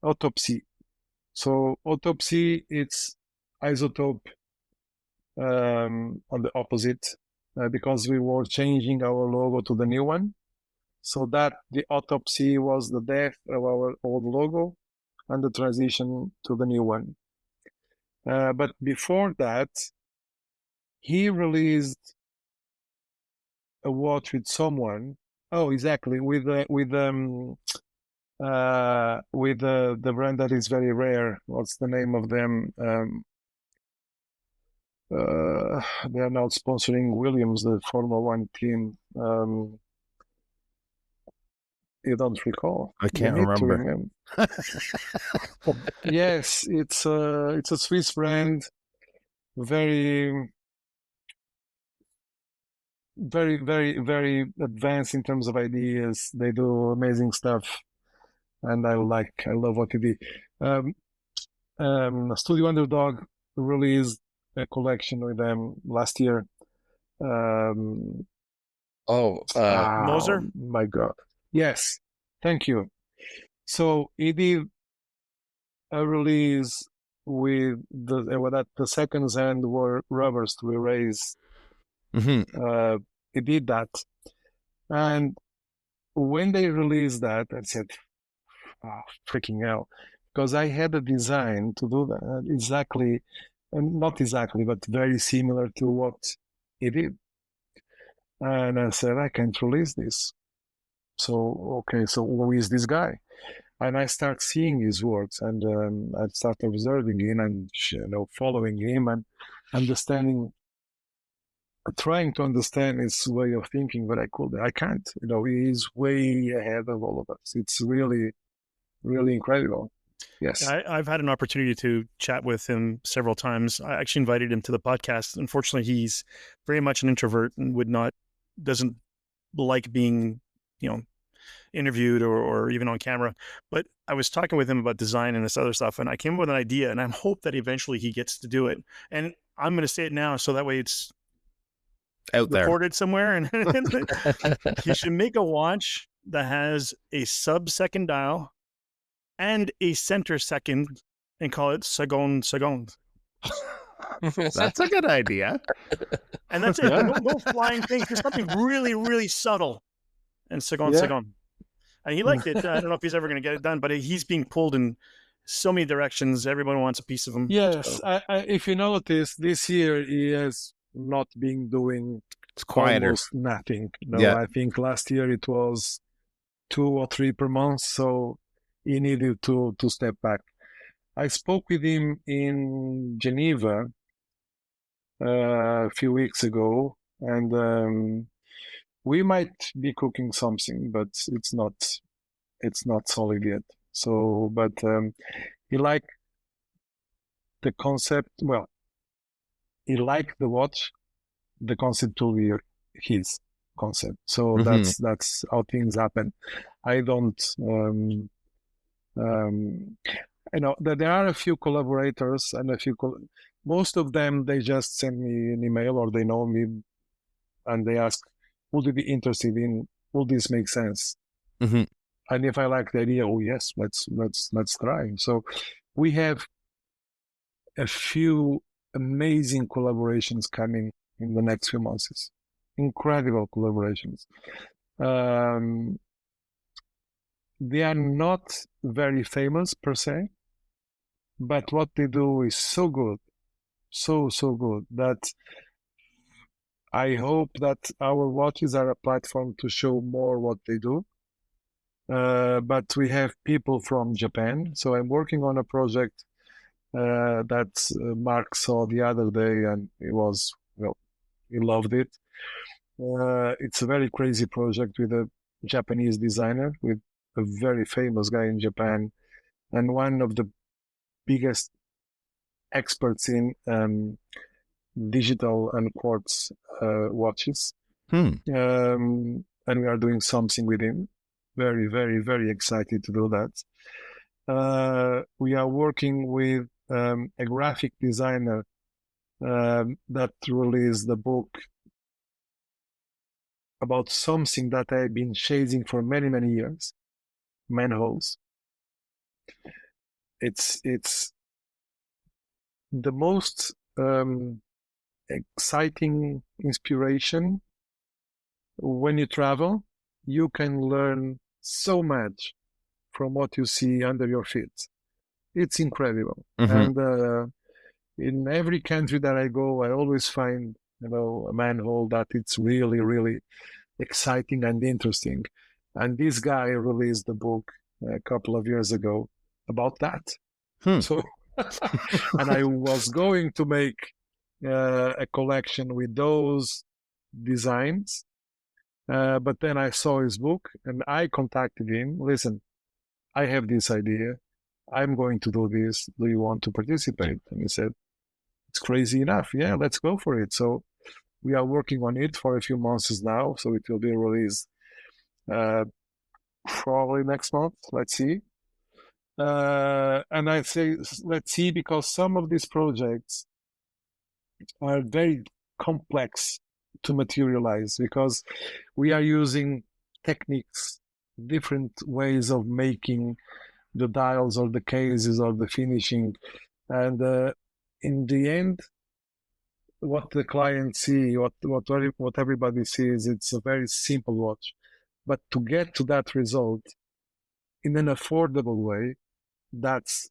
Autopsy. So Autopsy, it's isotope on the opposite, because we were changing our logo to the new one. So that the Autopsy was the death of our old logo and the transition to the new one. But before that, he released a watch with someone. Oh, exactly, with the brand that is very rare. What's the name of them? They are now sponsoring Williams, the Formula One team. You don't recall? I can't remember. Yes, it's a Swiss brand, very, very, very, very advanced in terms of ideas. They do amazing stuff, and I love what they do. Studio Underdog released a collection with them last year. Moser? My God. Yes, thank you. So he did a release with the seconds hand were rubbers to erase. Mm-hmm. He did that, and when they released that, I said, "Oh, freaking hell!" Because I had a design to do that exactly, and not exactly, but very similar to what he did. And I said, I can't release this. So, okay, so who is this guy? And I start seeing his works, and I start observing him and following him and understanding, trying to understand his way of thinking, but I can't. He's way ahead of all of us. It's really really incredible. Yes. I've had an opportunity to chat with him several times. I actually invited him to the podcast. Unfortunately, he's very much an introvert and doesn't like being, interviewed or even on camera. But I was talking with him about design and this other stuff, and I came up with an idea, and I hope that eventually he gets to do it. And I'm going to say it now, so that way it's out there, recorded somewhere. And he should make a watch that has a sub-second dial and a center second, and call it Seconde. That's a good idea. And that's it. No flying things. Just something really, really subtle. And Seconde. And he liked it. I don't know if he's ever going to get it done, but he's being pulled in so many directions. Everyone wants a piece of him. Yes. So. If you notice, this year he has not been doing almost nothing. I think last year it was 2 or 3 per month, so he needed to step back. I spoke with him in Geneva a few weeks ago, and we might be cooking something, but it's not solid yet. So, but he liked the concept. Well, he liked the watch. The concept will be his concept. So that's how things happen. I don't. There are a few collaborators and most of them, they just send me an email or they know me and they ask, would you be interested in, will this make sense? Mm-hmm. And if I like the idea, oh yes, let's try. So we have a few amazing collaborations coming in the next few months. Incredible collaborations. They are not very famous per se, but what they do is so good, so good, that I hope that our watches are a platform to show more what they do. But we have people from Japan. So I'm working on a project that Marc saw the other day, and he loved it. It's a very crazy project with a Japanese designer, with a very famous guy in Japan, and one of the biggest experts in digital and quartz watches. And we are doing something with him. Very, very, very excited to do that. We are working with a graphic designer that released the book about something that I've been chasing for many, many years. Manholes. It's the most exciting inspiration. When you travel, you can learn so much from what you see under your feet. It's incredible. And in every country that I go, I always find a manhole that it's really, really exciting and interesting. And this guy released a book a couple of years ago about that. So, and I was going to make a collection with those designs, but then I saw his book and I contacted him. Listen, I have this idea. I'm going to do this. Do you want to participate? And he said, it's crazy enough. Yeah, let's go for it. So we are working on it for a few months now. So it will be released probably next month. Let's see. And I say, let's see, because some of these projects are very complex to materialize, because we are using techniques, different ways of making the dials or the cases or the finishing. And in the end, what the client see, what everybody sees, it's a very simple watch. But to get to that result in an affordable way, that's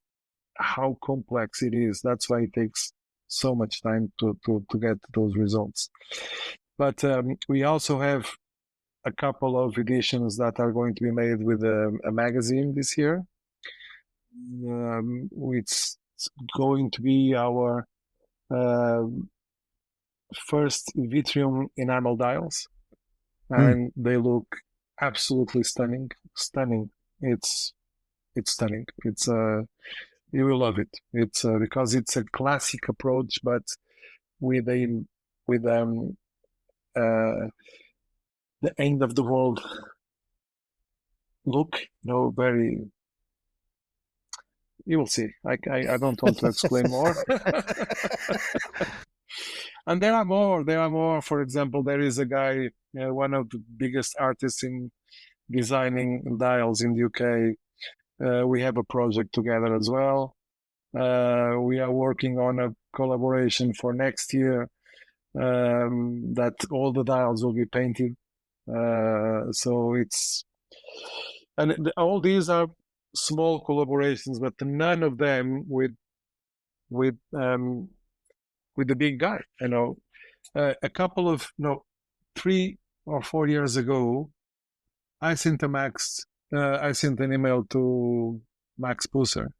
how complex it is. That's why it takes so much time to get those results. But we also have a couple of editions that are going to be made with a magazine this year. It's going to be our first Vitrium enamel dials, and they look absolutely stunning. It's it's stunning. It's you will love it. It's because it's a classic approach, but with the end of the world look. Very. You will see. I don't want to explain more. And there are more. For example, there is a guy, one of the biggest artists in designing dials in the UK. We have a project together as well. We are working on a collaboration for next year, that all the dials will be painted. So it's, and all these are small collaborations, but none of them with the big guy. A couple of 3 or 4 years ago, I sent an email to Max Pusser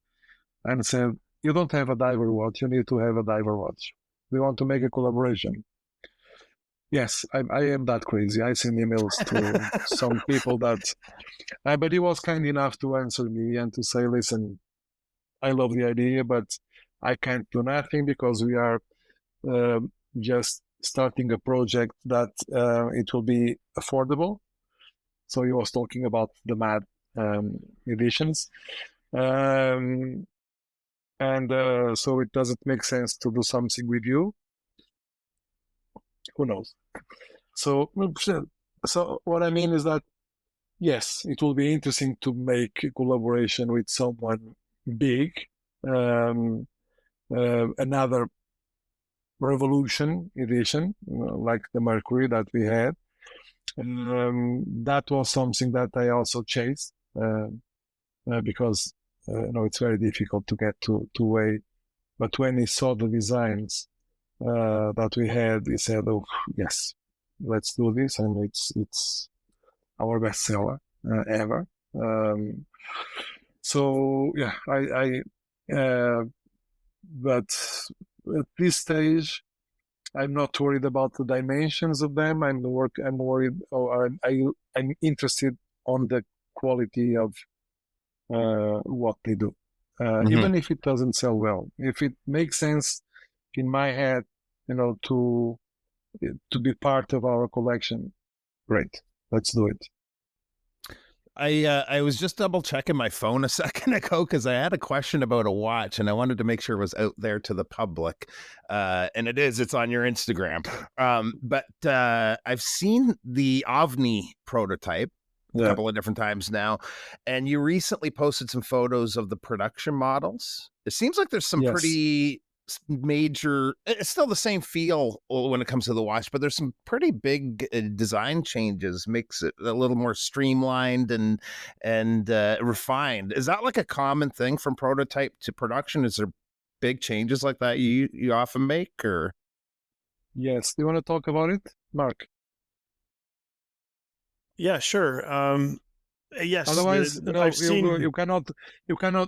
and said, "You don't have a diver watch. You need to have a diver watch. We want to make a collaboration." Yes, I am that crazy. I send emails to some people but he was kind enough to answer me and to say, "Listen, I love the idea, but I can't do nothing because we are just starting a project that it will be affordable." So he was talking about the MAD editions. And so it doesn't make sense to do something with you. Who knows? So what I mean is that, yes, it will be interesting to make a collaboration with someone big, another Revolution edition, like the Mercury that we had. That was something that I also chased, because it's very difficult to get to weigh. But when he saw the designs that we had, he said, "Oh yes, let's do this," and it's our bestseller ever. So yeah, but at this stage, I'm not worried about the dimensions of them. I'm worried, or I'm interested on the quality of what they do. Even if it doesn't sell well, if it makes sense in my head, to be part of our collection, great, let's do it. I was just double checking my phone a second ago because I had a question about a watch and I wanted to make sure it was out there to the public. And it's on your Instagram. But I've seen the OVNI prototype a couple of different times now. And you recently posted some photos of the production models. It seems like there's some pretty major, it's still the same feel when it comes to the watch, but there's some pretty big design changes, makes it a little more streamlined and refined. Is that like a common thing from prototype to production? Is there big changes like that you often make, or? Yes. Do you want to talk about it, Marc? Yeah, sure. Yes. Otherwise, you cannot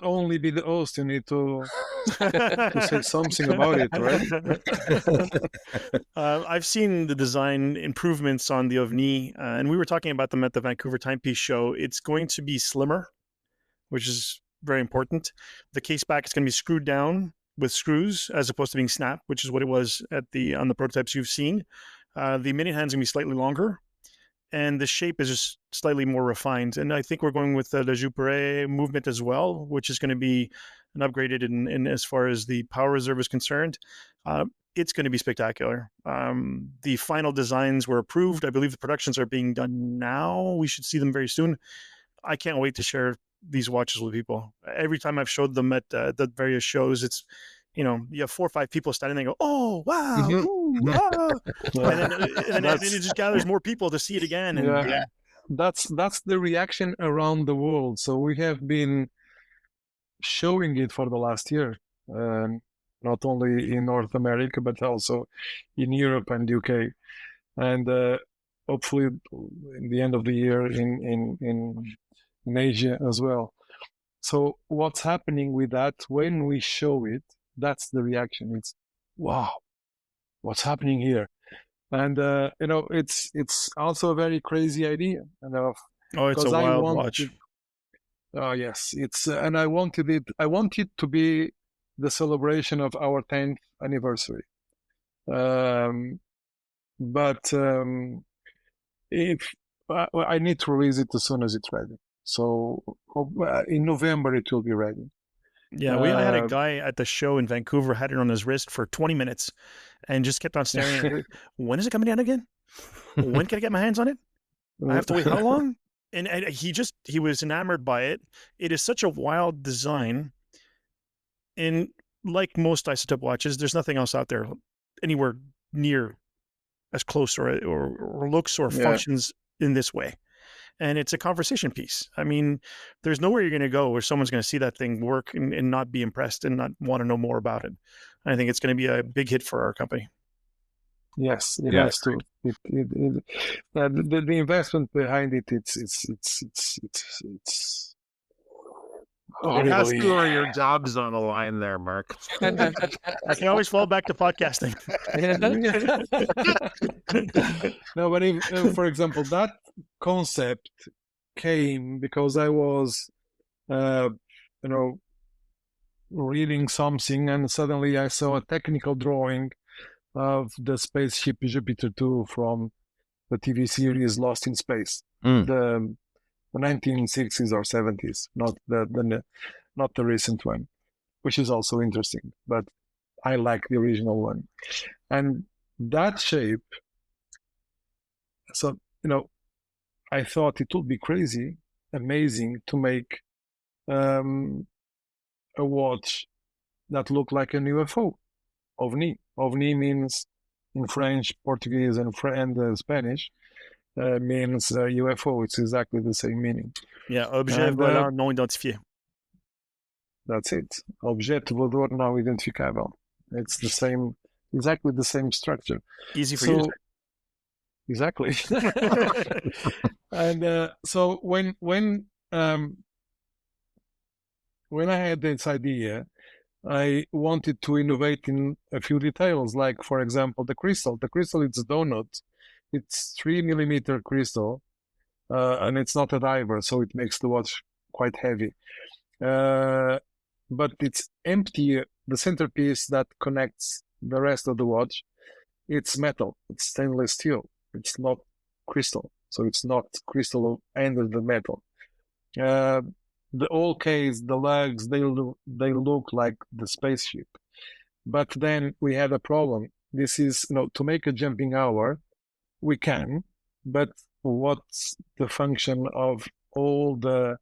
only be the host. You need to say something about it, right? I've seen the design improvements on the OVNI, and we were talking about them at the Vancouver Timepiece Show. It's going to be slimmer, which is very important. The case back is going to be screwed down with screws as opposed to being snapped, which is what it was on the prototypes you've seen. The minute hand's going to be slightly longer, and the shape is just slightly more refined. And I think we're going with the Jouperet movement as well, which is going to be an upgraded in as far as the power reserve is concerned. It's going to be spectacular. The final designs were approved. I believe the productions are being done now. We should see them very soon. I can't wait to share these watches with people. Every time I've showed them at the various shows, it's, you have 4 or 5 people standing there and go, "Oh, wow." Ooh, ah. and then it just gathers more people to see it again. And that's the reaction around the world. So we have been showing it for the last year, not only in North America, but also in Europe and UK. And hopefully in the end of the year in Asia as well. So what's happening with that, when we show it, that's the reaction. It's, wow, what's happening here? And it's also a very crazy idea. It's a wild watch. Oh yes, it's and I wanted it. I want it to be the celebration of our 10th anniversary. But if I need to release it as soon as it's ready. So in November it will be ready. Yeah, I had a guy at the show in Vancouver had it on his wrist for 20 minutes and just kept on staring at it. When is it coming down again? When can I get my hands on it? I have to wait how long? And he was enamored by it. It is such a wild design. And like most Isotope watches, there's nothing else out there anywhere near as close or looks or functions in this way. And it's a conversation piece. I mean, there's nowhere you're going to go where someone's going to see that thing work and not be impressed and not want to know more about it. I think it's going to be a big hit for our company. Yes, it has to. The investment behind it, it's It has to, or your job's on the line there, Marc. I can always fall back to podcasting. No, but if, for example, that concept came because I was, reading something, and suddenly I saw a technical drawing of the spaceship Jupiter 2 from the TV series Lost in Space, the 1960s or 70s, not the recent one, which is also interesting, but I like the original one. And that shape, so I thought it would be amazing to make a watch that looked like an UFO. OVNI. OVNI means in French, Portuguese, and Spanish means UFO. It's exactly the same meaning. Yeah, objet volant non identifié. That's it. Objeto voador não identificável. It's the same, exactly the same structure. Easy for you to say. Exactly. And so when I had this idea, I wanted to innovate in a few details, like, for example, the crystal. The crystal is a donut. It's 3mm crystal, and it's not a diver, so it makes the watch quite heavy. But it's empty. The centerpiece that connects the rest of the watch, it's metal. It's stainless steel. It's not crystal, so it's not crystal under the metal. The whole case, the legs, they look like the spaceship. But then we had a problem. This is, to make a jumping hour, we can, but what's the function of all the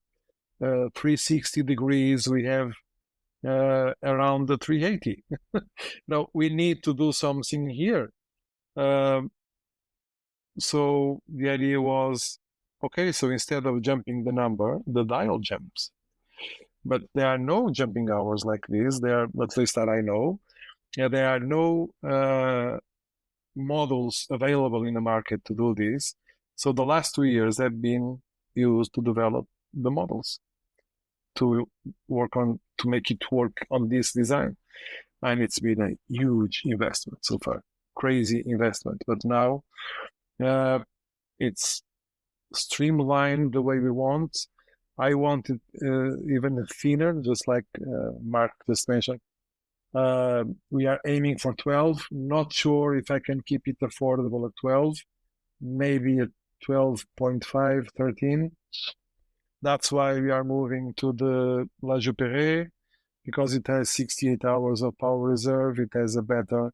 360 degrees we have around the 380? No, we need to do something here. So the idea was, okay, so instead of jumping the number, the dial jumps. But there are no jumping hours like this. There are, at least that I know. There are no models available in the market to do this. So the last 2 years have been used to develop the models, to make it work on this design. And it's been a huge investment so far, crazy investment. But now it's streamlined the way we want. I want it even thinner, just like Marc just mentioned. We are aiming for 12. Not sure if I can keep it affordable at 12. Maybe at 12.5, 13. That's why we are moving to the La Jupere, because it has 68 hours of power reserve. It has a better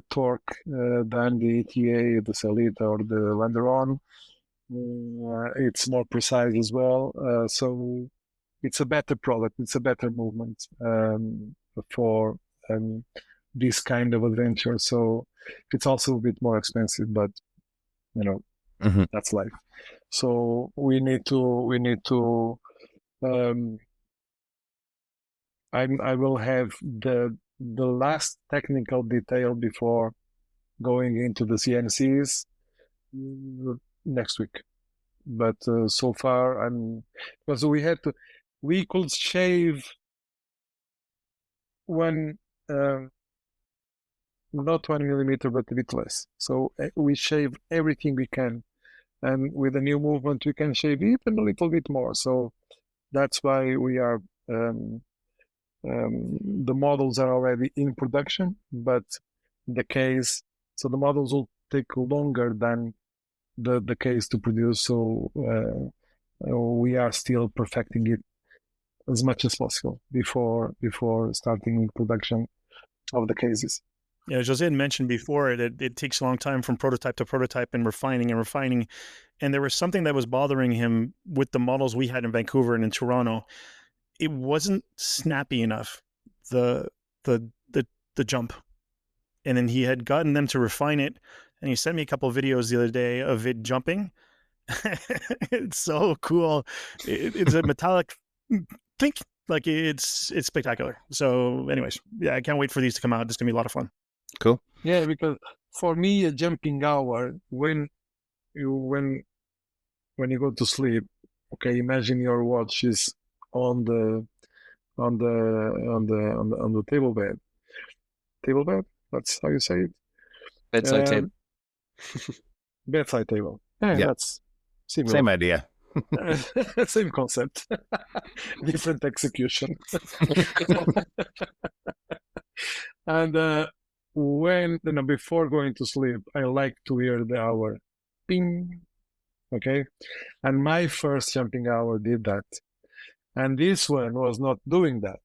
torque than the ETA, the Celita, or the Landeron. It's more precise as well. So it's a better product. It's a better movement for this kind of adventure. So it's also a bit more expensive, but that's life. So we need to I will have the last technical detail before going into the CNCs next week. But so far because we could shave one, not 1 millimeter, but a bit less. So we shave everything we can. And with the new movement, we can shave even a little bit more. So That's why we are the models are already in production, but so the models will take longer than the case to produce. So we are still perfecting it as much as possible before starting production of the cases. Yeah, Jose had mentioned before it takes a long time from prototype to prototype and refining. And there was something that was bothering him with the models we had in Vancouver and in Toronto. It wasn't snappy enough, the jump. And then he had gotten them to refine it, and he sent me a couple of videos the other day of it jumping. It's so cool. It's a metallic think, like it's spectacular. So anyways, yeah, I can't wait for these to come out. It's gonna be a lot of fun. Cool. Yeah, because for me, a jumping hour, when you go to sleep, okay, imagine your watch is on the table bed. That's how you say it. Bedside table. Bedside table. Yeah, that's similar. Same idea. Same concept. Different execution. And when before going to sleep, I like to hear the hour ping. Okay, and my first jumping hour did that, and this one was not doing that.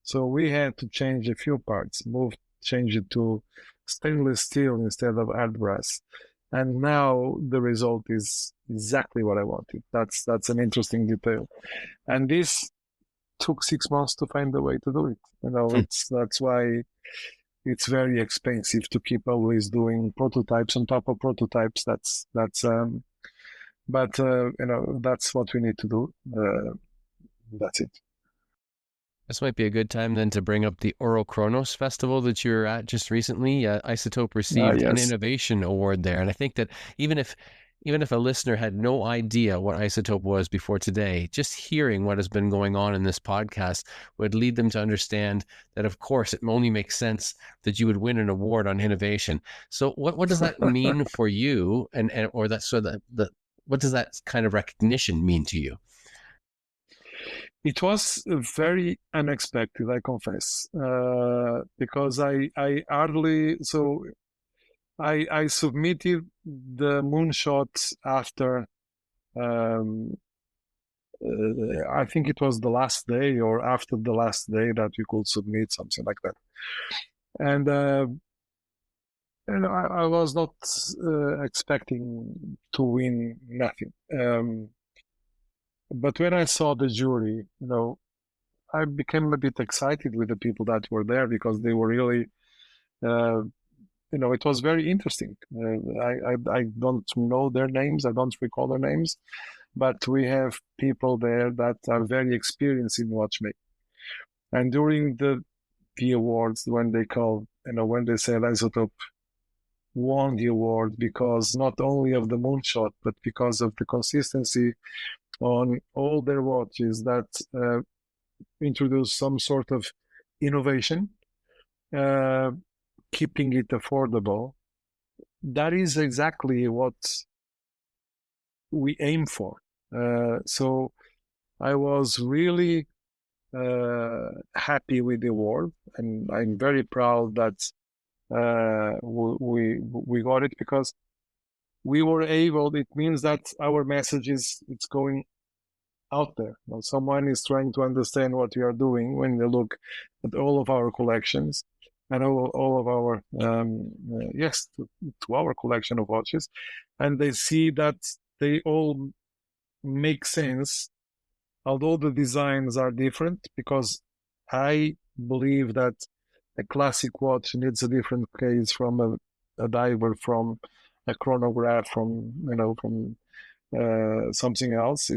So we had to change a few parts, change it to stainless steel instead of hard brass. And now the result is exactly what I wanted. That's an interesting detail. And this took 6 months to find a way to do it. That's why it's very expensive to keep always doing prototypes on top of prototypes. But that's what we need to do. That's it. This might be a good time then to bring up the AuroChronos festival that you were at just recently. Isotope received an innovation award there, and I think that even if a listener had no idea what Isotope was before today, just hearing what has been going on in this podcast would lead them to understand that, of course, it only makes sense that you would win an award on innovation. So, what does that mean for you, what does that kind of recognition mean to you? It was very unexpected, I confess, because I submitted the Moonshot after, I think it was the last day or after the last day that we could submit, something like that. And I was not expecting to win nothing. But when I saw the jury, I became a bit excited with the people that were there because they were really, it was very interesting. I don't know their names, I don't recall their names, but we have people there that are very experienced in watchmaking. And during the awards, when they said Isotope won the award because not only of the Moonshot, but because of the consistency on all their watches that introduce some sort of innovation, keeping it affordable. That is exactly what we aim for. So I was really happy with the award, and I'm very proud that we got it because we were able. It means that our message it's going out there. Someone is trying to understand what we are doing when they look at all of our collections and all of our to our collection of watches, and they see that they all make sense, although the designs are different, because I believe that a classic watch needs a different case from a diver, from a chronograph, from something else.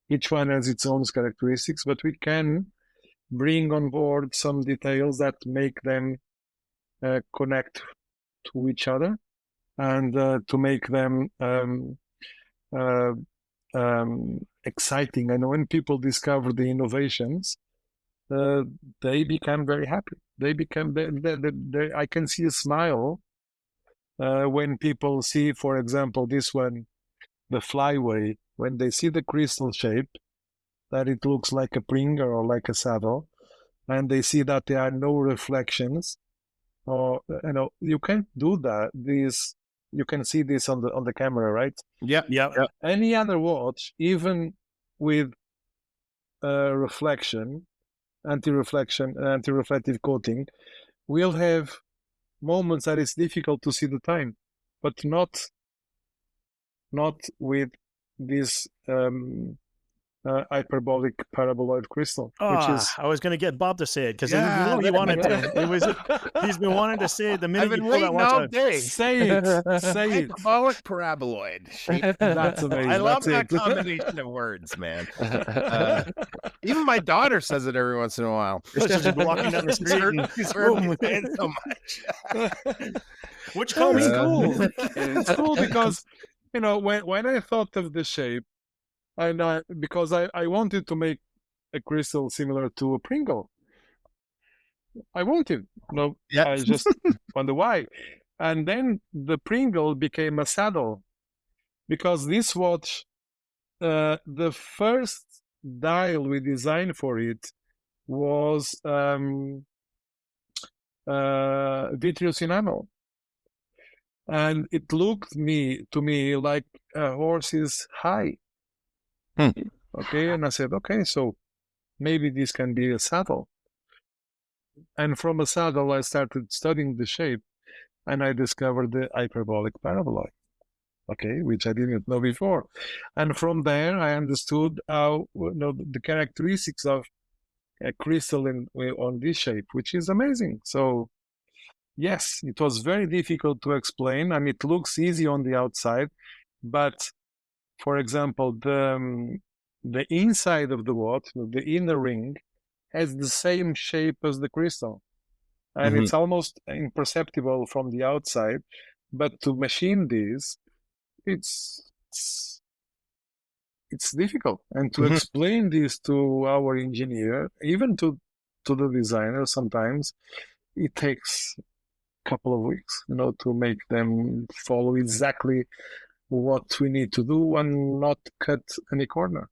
Each one has its own characteristics, but we can bring on board some details that make them connect to each other, and to make them exciting. And when people discover the innovations, they become very happy. They become. I can see a smile when people see, for example, this one, the flyway. When they see the crystal shape, that it looks like a Pringle or like a saddle, and they see that there are no reflections, or you can't do that. You can see this on the camera, right? Yeah. Any other watch, even with anti-reflective coating, will have moments that it's difficult to see the time, but not with this hyperbolic paraboloid crystal, which is... I was going to get Bob to say it because you wanted to. He's been wanting to say it the minute you pull that watch out. Say it. Hyperbolic paraboloid. That's amazing. I love that combination of words, man. Even my daughter says it every once in a while. She's walking down the street and she's heard me say it so much. Which call me cool. It's cool because when I thought of the shape, and because I wanted to make a crystal similar to a Pringle. I wanted. I just wonder why. And then the Pringle became a saddle, because this watch, the first dial we designed for it was vitreous enamel. And it looked to me like a horse's hide. Okay, and I said, okay, so maybe this can be a saddle. And from a saddle, I started studying the shape, and I discovered the hyperbolic paraboloid, okay, which I didn't know before. And from there, I understood how the characteristics of a crystal on this shape, which is amazing. So, yes, it was very difficult to explain, and it looks easy on the outside, but for example, the inside of the watch, the inner ring, has the same shape as the crystal. And it's almost imperceptible from the outside. But to machine this, it's difficult. And to explain this to our engineer, even to the designer, sometimes it takes a couple of weeks, to make them follow exactly what we need to do and not cut any corner.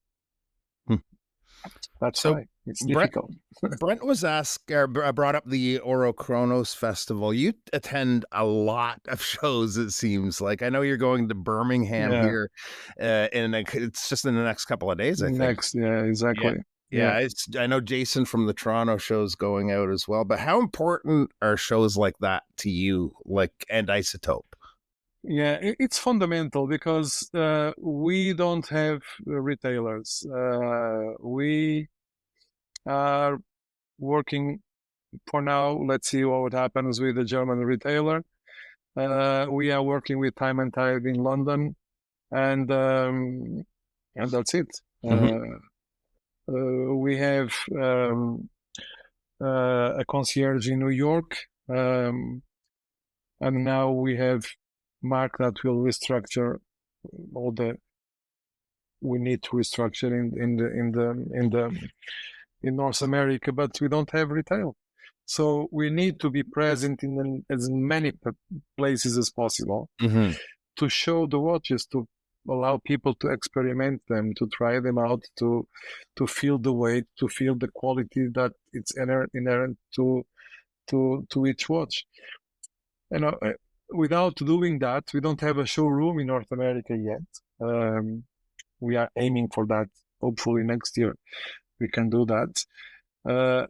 That's why it's difficult. Brent was brought up the AuroChronos festival. You attend a lot of shows, it seems like. I know you're going to Birmingham here, it's just in the next couple of days, I think. Exactly. Yeah. I know Jason from the Toronto show's going out as well. But how important are shows like that to you, and Isotope? Yeah, it's fundamental because we don't have retailers. We are working for now. Let's see what happens with the German retailer. We are working with Time and Tide in London, and that's it. We have a concierge in New York, and now we have Marc that will restructure all we need to restructure in North America, but we don't have retail, so we need to be present in as many places as possible to show the watches, to allow people to experiment them, to try them out, to feel the weight, to feel the quality that it's inherent to each watch. Without doing that, we don't have a showroom in North America yet. We are aiming for that. Hopefully next year we can do that.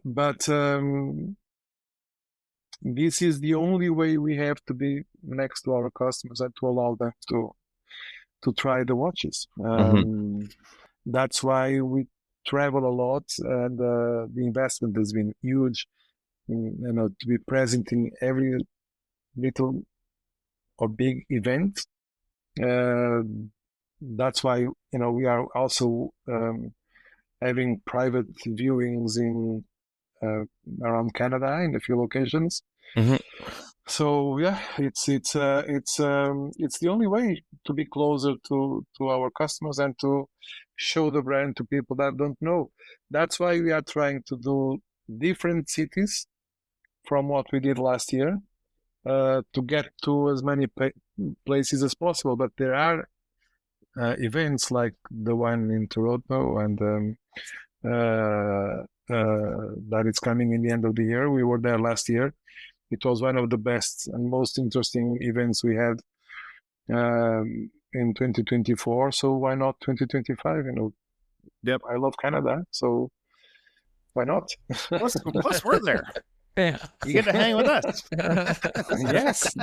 But this is the only way we have to be next to our customers and to allow them to try the watches. That's why we travel a lot, and the investment has been huge. To be present in every little or big event. That's why we are also having private viewings in around Canada in a few locations. So yeah, it's the only way to be closer to our customers and to show the brand to people that don't know. That's why we are trying to do different cities from what we did last year, to get to as many places as possible. But there are events like the one in Toronto and that it's coming in the end of the year. We were there last year. It was one of the best and most interesting events we had in 2024. So why not 2025? Yep, I love Canada, so why not? Plus we're there. Yeah. You get to hang with us. Yes,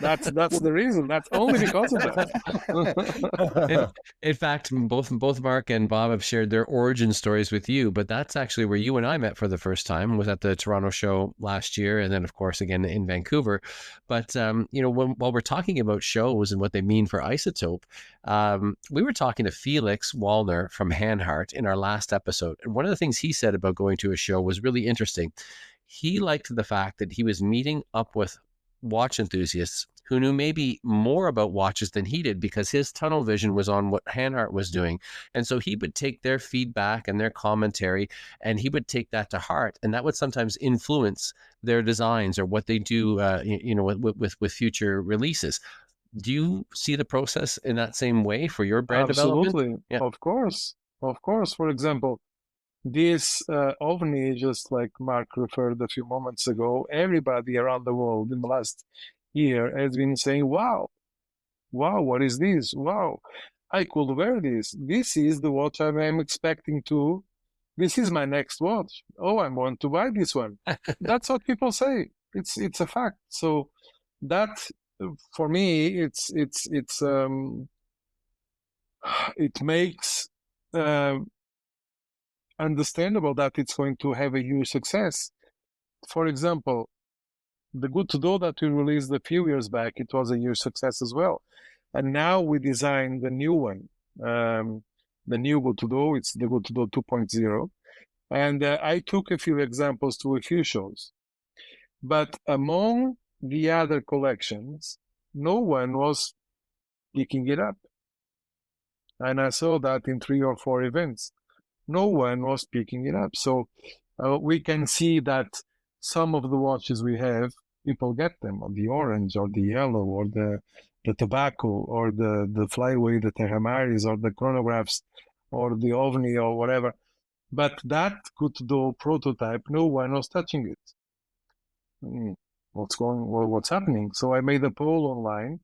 that's the reason. That's only because of that. In fact, both Marc and Bob have shared their origin stories with you, but that's actually where you and I met for the first time, was at the Toronto show last year, and then of course again in Vancouver. But while we're talking about shows and what they mean for Isotope, we were talking to Felix Wallner from Hanhart in our last episode, and one of the things he said about going to a show was really interesting. He liked the fact that he was meeting up with watch enthusiasts who knew maybe more about watches than he did, because his tunnel vision was on what Hanhart was doing. And so he would take their feedback and their commentary, and he would take that to heart. And that would sometimes influence their designs or what they do, with future releases. Do you see the process in that same way for your brand development? Absolutely. Yeah. Of course. For example, this OVNI, just like Marc referred a few moments ago, everybody around the world in the last year has been saying, wow, what is this? Wow, I could wear this. This is the watch I'm expecting to. This is my next watch. Oh, I want to buy this one. That's what people say. It's a fact. So that, for me, it makes understandable that it's going to have a huge success. For example, the Good to Do that we released a few years back, it was a huge success as well. And now we designed the new one, the new Good to Do. It's the Good to Do 2.0. And I took a few examples to a few shows. But among the other collections, no one was picking it up. And I saw that in 3 or 4 events. No one was picking it up. So we can see that some of the watches we have, people get them, or the orange, or the yellow, or the tobacco, or the flyway, the Terramaris, or the chronographs, or the OVNI, or whatever. But that Good to Do prototype, no one was touching it. What's happening? So I made a poll online,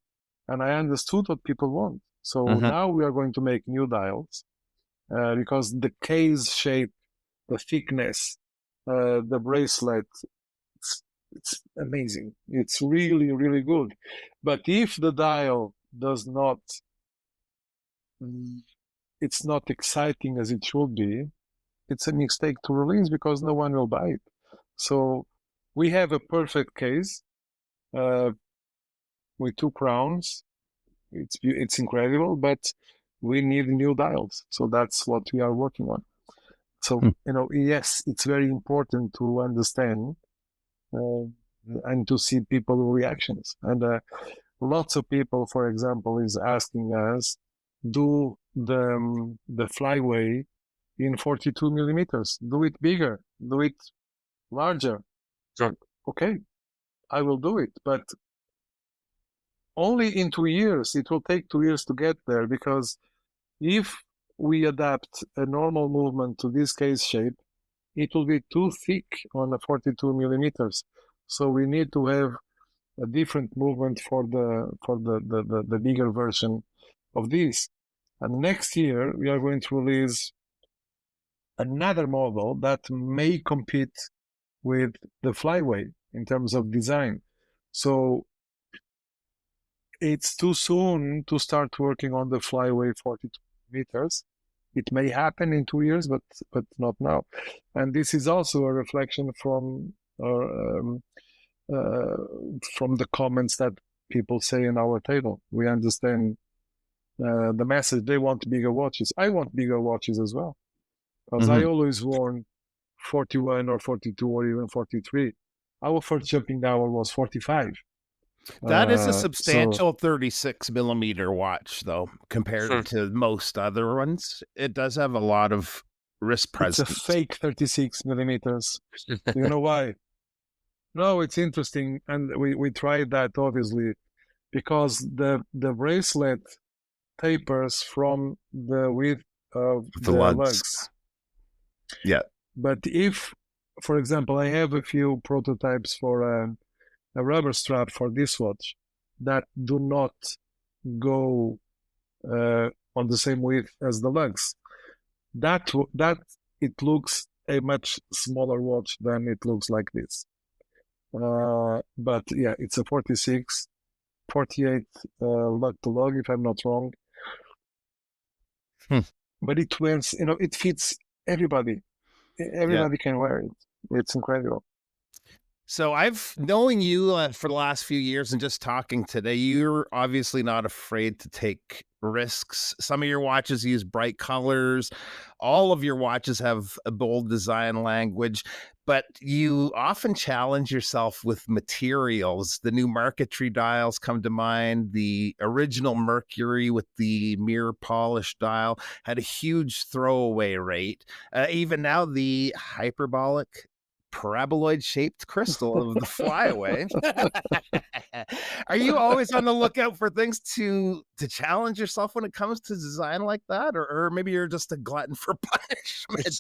and I understood what people want. So now we are going to make new dials. Because the case shape, the thickness, the bracelet, it's amazing. It's really, really good. But if the dial it's not exciting as it should be, it's a mistake to release because no one will buy it. So we have a perfect case with 2 crowns. It's incredible, but we need new dials. So that's what we are working on. So, yes, it's very important to understand and to see people's reactions. And lots of people, for example, is asking us, do the flyway in 42 millimeters, do it bigger, do it larger. Sure. Okay, I will do it, but only in 2 years. It will take 2 years to get there, because if we adapt a normal movement to this case shape, it will be too thick on the 42 millimeters. So we need to have a different movement for the bigger version of this. And next year we are going to release another model that may compete with the flyway in terms of design. So it's too soon to start working on the flyway 42 meters. It may happen in 2 years, but not now. And this is also a reflection from the comments that people say in our table. We understand the message. They want bigger watches. I want bigger watches as well, because I always worn 41 or 42 or even 43. Our first jumping hour was 45. That is a substantial 36 millimeter watch, though, compared to most other ones. It does have a lot of wrist presence. It's a fake 36 millimeters. Do you know why? No, it's interesting. And we tried that, obviously, because the bracelet tapers from the width of The lugs. Yeah. But if, for example, I have a few prototypes for a rubber strap for this watch that do not go on the same width as the lugs, that it looks a much smaller watch than it looks like this. But yeah, it's a 48 lug to lug, if I'm not wrong. But it wears, it fits everybody. Everybody can wear it. It's incredible. So I've knowing you for the last few years and just talking today, you're obviously not afraid to take risks. Some of your watches use bright colors. All of your watches have a bold design language, but you often challenge yourself with materials. The new marquetry dials come to mind. The original Mercury with the mirror polish dial had a huge throwaway rate. Even now, the hyperbolic paraboloid shaped crystal of the flyaway. Are you always on the lookout for things to challenge yourself when it comes to design like that, or maybe you're just a glutton for punishment?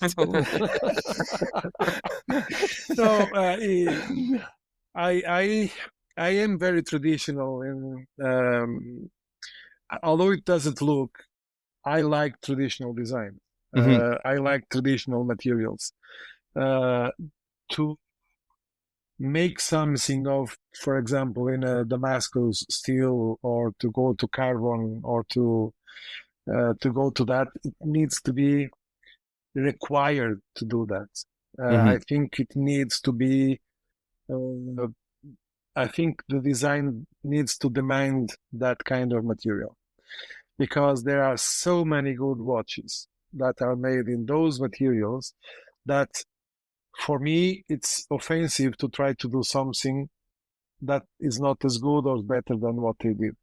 So I am very traditional, and although it doesn't look, I like traditional design. I like traditional materials. To make something of, for example, in a Damascus steel, or to go to carbon, or to go to that, it needs to be required to do that. I think it needs to be. I think the design needs to demand that kind of material, because there are so many good watches that are made in those materials that, for me, it's offensive to try to do something that is not as good or better than what they did.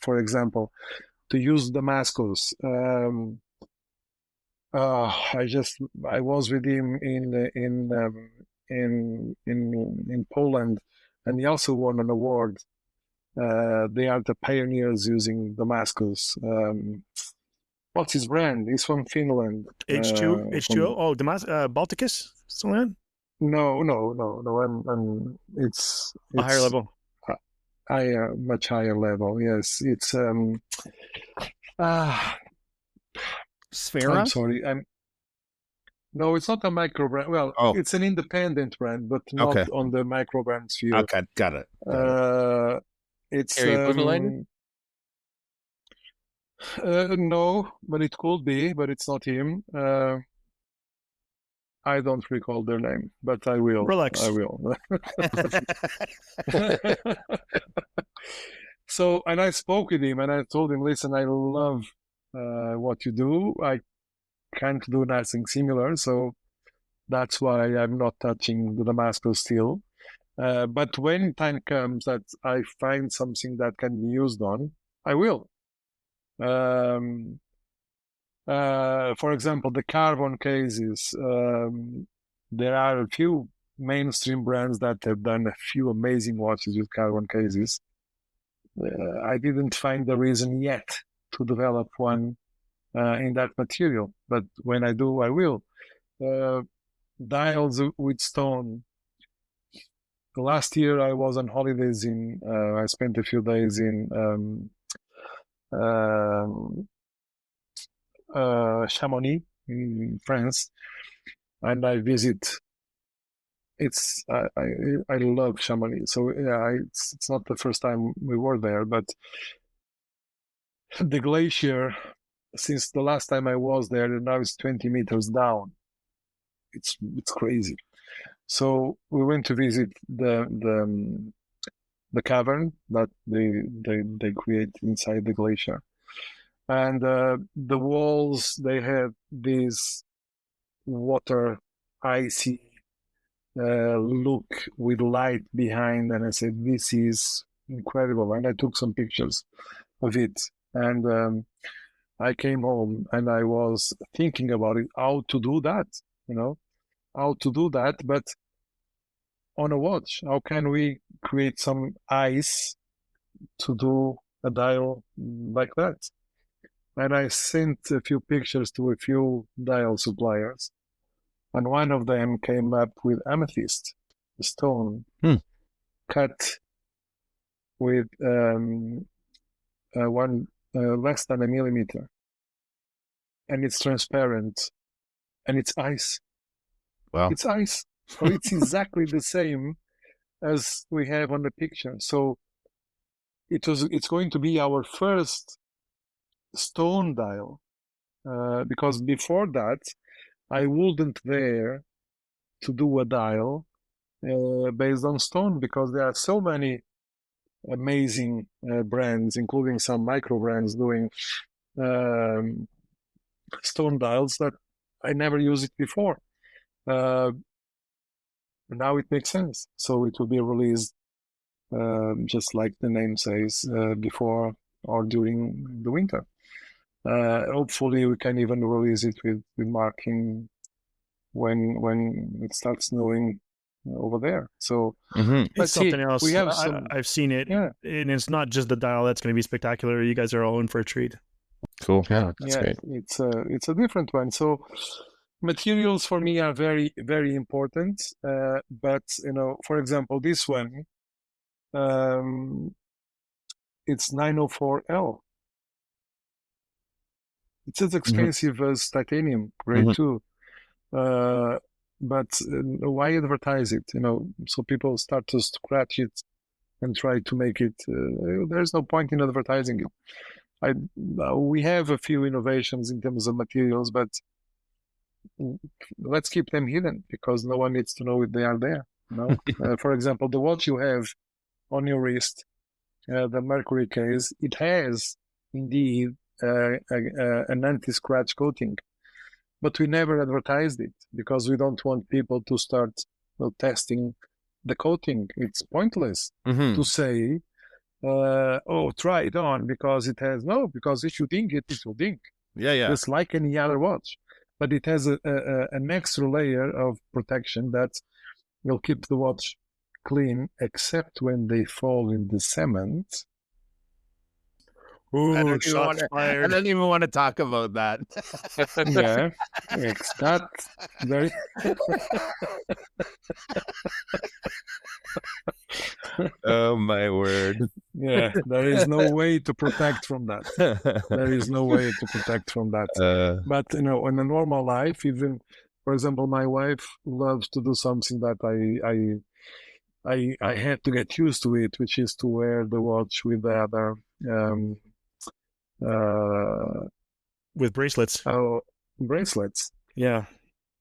For example, to use Damascus. I was with him in Poland, and he also won an award. They are the pioneers using Damascus. What's his brand? He's from Finland. H2O. Oh, Balticus. Something. No. It's a higher level. Much higher level. Yes, it's Sphera. I'm sorry. No, it's not a micro brand. Well, it's an independent brand, but not on the micro brand sphere. Okay, got it. It's equivalent. No, but it could be, but it's not him. I don't recall their name, but I will. Rolex. I will. So, and I spoke with him, and I told him, listen, I love what you do. I can't do nothing similar, so that's why I'm not touching the Damascus steel. But when time comes that I find something that can be used on, I will. For example, the carbon cases. There are a few mainstream brands that have done a few amazing watches with carbon cases. I didn't find the reason yet to develop one in that material, but when I do, I will. Dials with stone. Last year I was on holidays I spent a few days in Chamonix in France, and I visit. I love Chamonix, so yeah, it's not the first time we were there, but the glacier, since the last time I was there, now it's 20 meters down. It's crazy. So we went to visit the cavern that they create inside the glacier, and the walls, they have this water icy look with light behind, and I said, this is incredible, and I took some pictures of it, and I came home and I was thinking about it, how to do that, but on a watch. How can we create some ice to do a dial like that? and I sent a few pictures to a few dial suppliers, and one of them came up with amethyst, a stone cut with one less than a millimeter, and it's transparent, and it's ice. Wow. It's ice. So it's exactly the same as we have on the picture. So it's going to be our first stone dial, because before that I wouldn't dare to do a dial based on stone, because there are so many amazing brands, including some micro brands, doing stone dials that I never used it before. Now it makes sense. So it will be released just like the name says, before or during the winter. Hopefully we can even release it with Marc when it starts snowing over there. So it's something else. We have some, I've seen it, and it's not just the dial that's going to be spectacular. You guys are all in for a treat. Cool. Yeah, that's great. It's a different one. So materials for me are very, very important. But for example, this one, it's 904L. It's as expensive as titanium, grade 2. But why advertise it? So people start to scratch it and try to make it. There's no point in advertising it. We have a few innovations in terms of materials, but let's keep them hidden, because no one needs to know if they are there. For example, the watch you have on your wrist, the mercury case, it has indeed an anti-scratch coating, but we never advertised it because we don't want people to start testing the coating. It's pointless to say, try it on because it has because if you ding it, it will ding. Yeah. Just like any other watch, but it has an extra layer of protection that will keep the watch clean, except when they fall in the cement. Ooh, I don't even want to talk about that. Yeah, it's not very. Oh my word! Yeah, there is no way to protect from that. There is no way to protect from that. But in a normal life, even, for example, my wife loves to do something that I had to get used to it, which is to wear the watch with the other. With bracelets. Oh, bracelets. Yeah.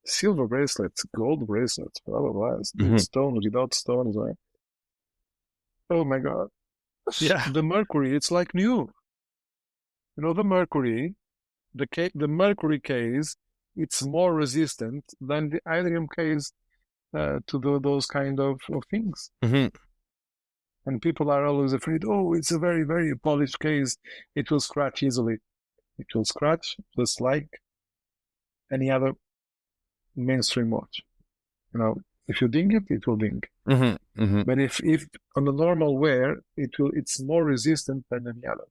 Silver bracelets, gold bracelets, blah, blah, blah. With stone, without stones, right? Oh my God. Yeah. The mercury, it's like new. The mercury, the mercury case, it's more resistant than the iridium case to those kind of things. And people are always afraid, it's a very, very polished case. It will scratch easily. It will scratch just like any other mainstream watch. If you ding it, it will ding. But if on the normal wear, it's more resistant than any other.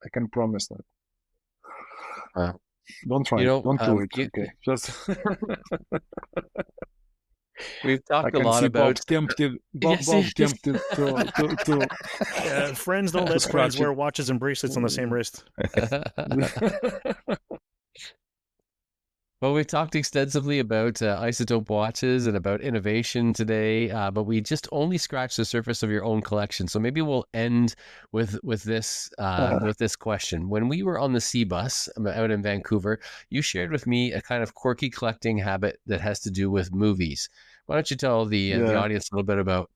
I can promise that. Don't try it. Don't do it. Okay, just. We've talked a lot about. Bob tempted to. Friends don't let friends wear watches and bracelets on the same wrist. Well, we've talked extensively about Isotope watches and about innovation today, but we just only scratched the surface of your own collection. So maybe we'll end with this question. When we were on the C bus out in Vancouver, you shared with me a kind of quirky collecting habit that has to do with movies. Why don't you tell the audience a little bit about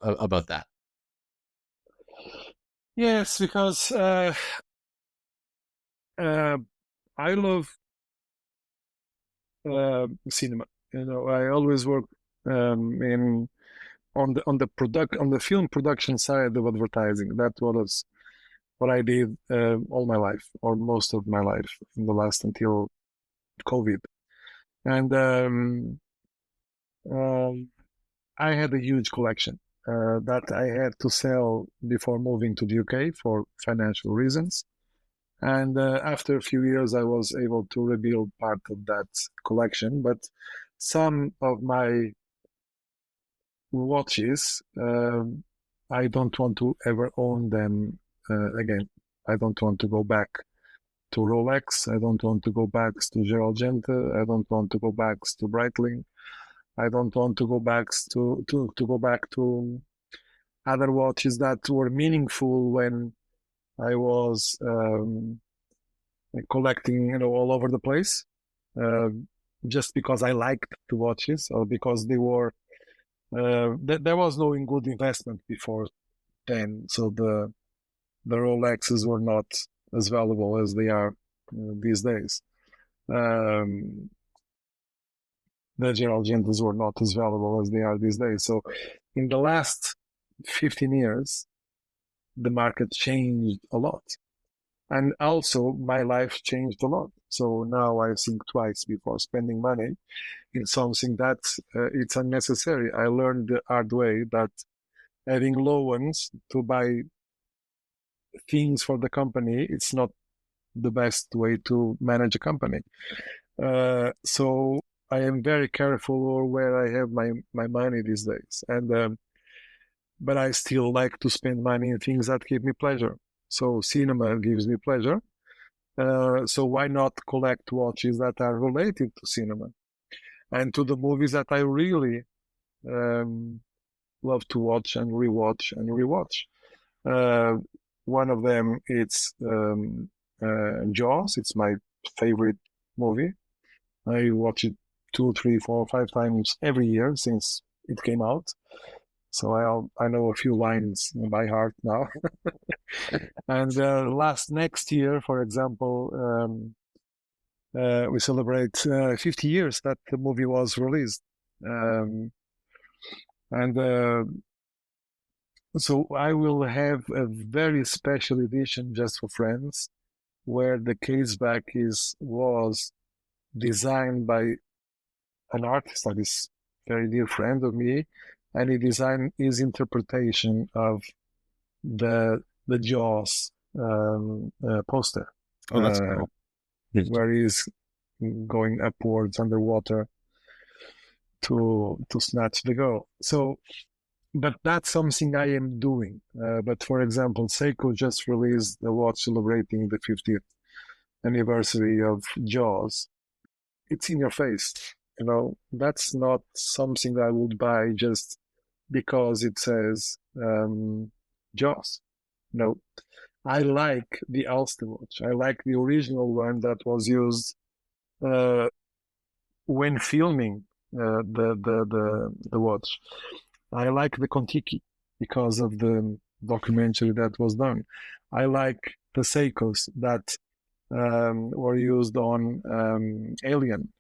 that? Yes, because I love cinema. I always work on the film production side of advertising. That was what I did all my life, or most of my life, in the last until COVID. And I had a huge collection that I had to sell before moving to the UK for financial reasons. And after a few years, I was able to rebuild part of that collection. But some of my watches, I don't want to ever own them again. I don't want to go back to Rolex. I don't want to go back to Gerald Gente. I don't want to go back to Breitling. I don't want to go back to other watches that were meaningful when I was collecting, all over the place, just because I liked the watches or because they were. There was no good investment before then, so the Rolexes were not as valuable as they are these days. The Gerald Gentes were not as valuable as they are these days. So in the last 15 years, the market changed a lot. And also my life changed a lot. So now I think twice before spending money in something that it's unnecessary. I learned the hard way that having loans to buy things for the company, it's not the best way to manage a company. So I am very careful where I have my money these days. And but I still like to spend money in things that give me pleasure. So cinema gives me pleasure. So why not collect watches that are related to cinema and to the movies that I really love to watch and rewatch and rewatch. One of them is Jaws. It's my favorite movie. I watch it 2, 3, 4, 5 times every year since it came out. So I know a few lines by heart now. And next year, for example, we celebrate 50 years that the movie was released. So I will have a very special edition just for friends, where the case back was designed by an artist that is a very dear friend of me, and he designed his interpretation of the Jaws poster. Oh, that's cool. Where he's going upwards underwater to snatch the girl. So, but that's something I am doing. But for example, Seiko just released a watch celebrating the 50th anniversary of Jaws. It's in your face. That's not something I would buy just because it says Jaws. No, I like the Ulster watch. I like the original one that was used when filming the watch. I like the Kontiki because of the documentary that was done. I like the Seikos that were used on Alien.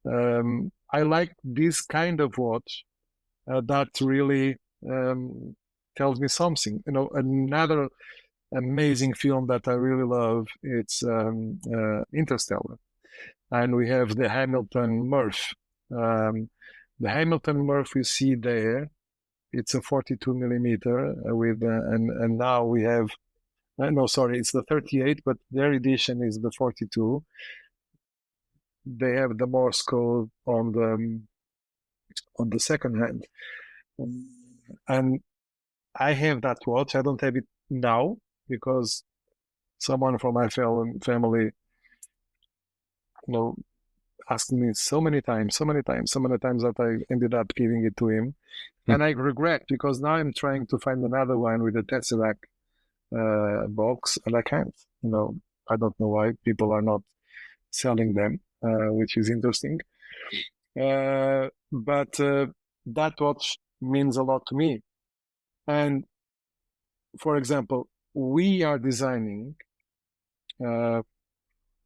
I like this kind of watch that really tells me something. Another amazing film that I really love, it's Interstellar. And we have the Hamilton Murph. The Hamilton Murph you see there, it's a 42 millimeter with, and now we have, it's the 38, but their edition is the 42. They have the Morse code on the second hand. And I have that watch. I don't have it now because someone from my family, asked me so many times that I ended up giving it to him. And I regret, because now I'm trying to find another one with a Tesseract box, and I can't. I don't know why people are not selling them, which is interesting. But that watch means a lot to me. And for example, we are designing, and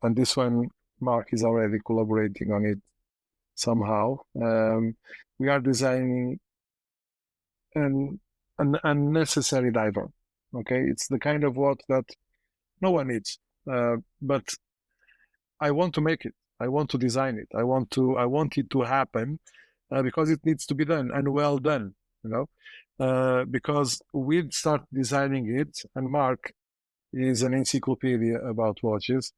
this one, Marc is already collaborating on it somehow. We are designing an unnecessary diver. Okay, it's the kind of watch that no one needs, but I want to make it. I want to design it. I want it to happen because it needs to be done, and well done. Because we start designing it, and Marc is an encyclopedia about watches,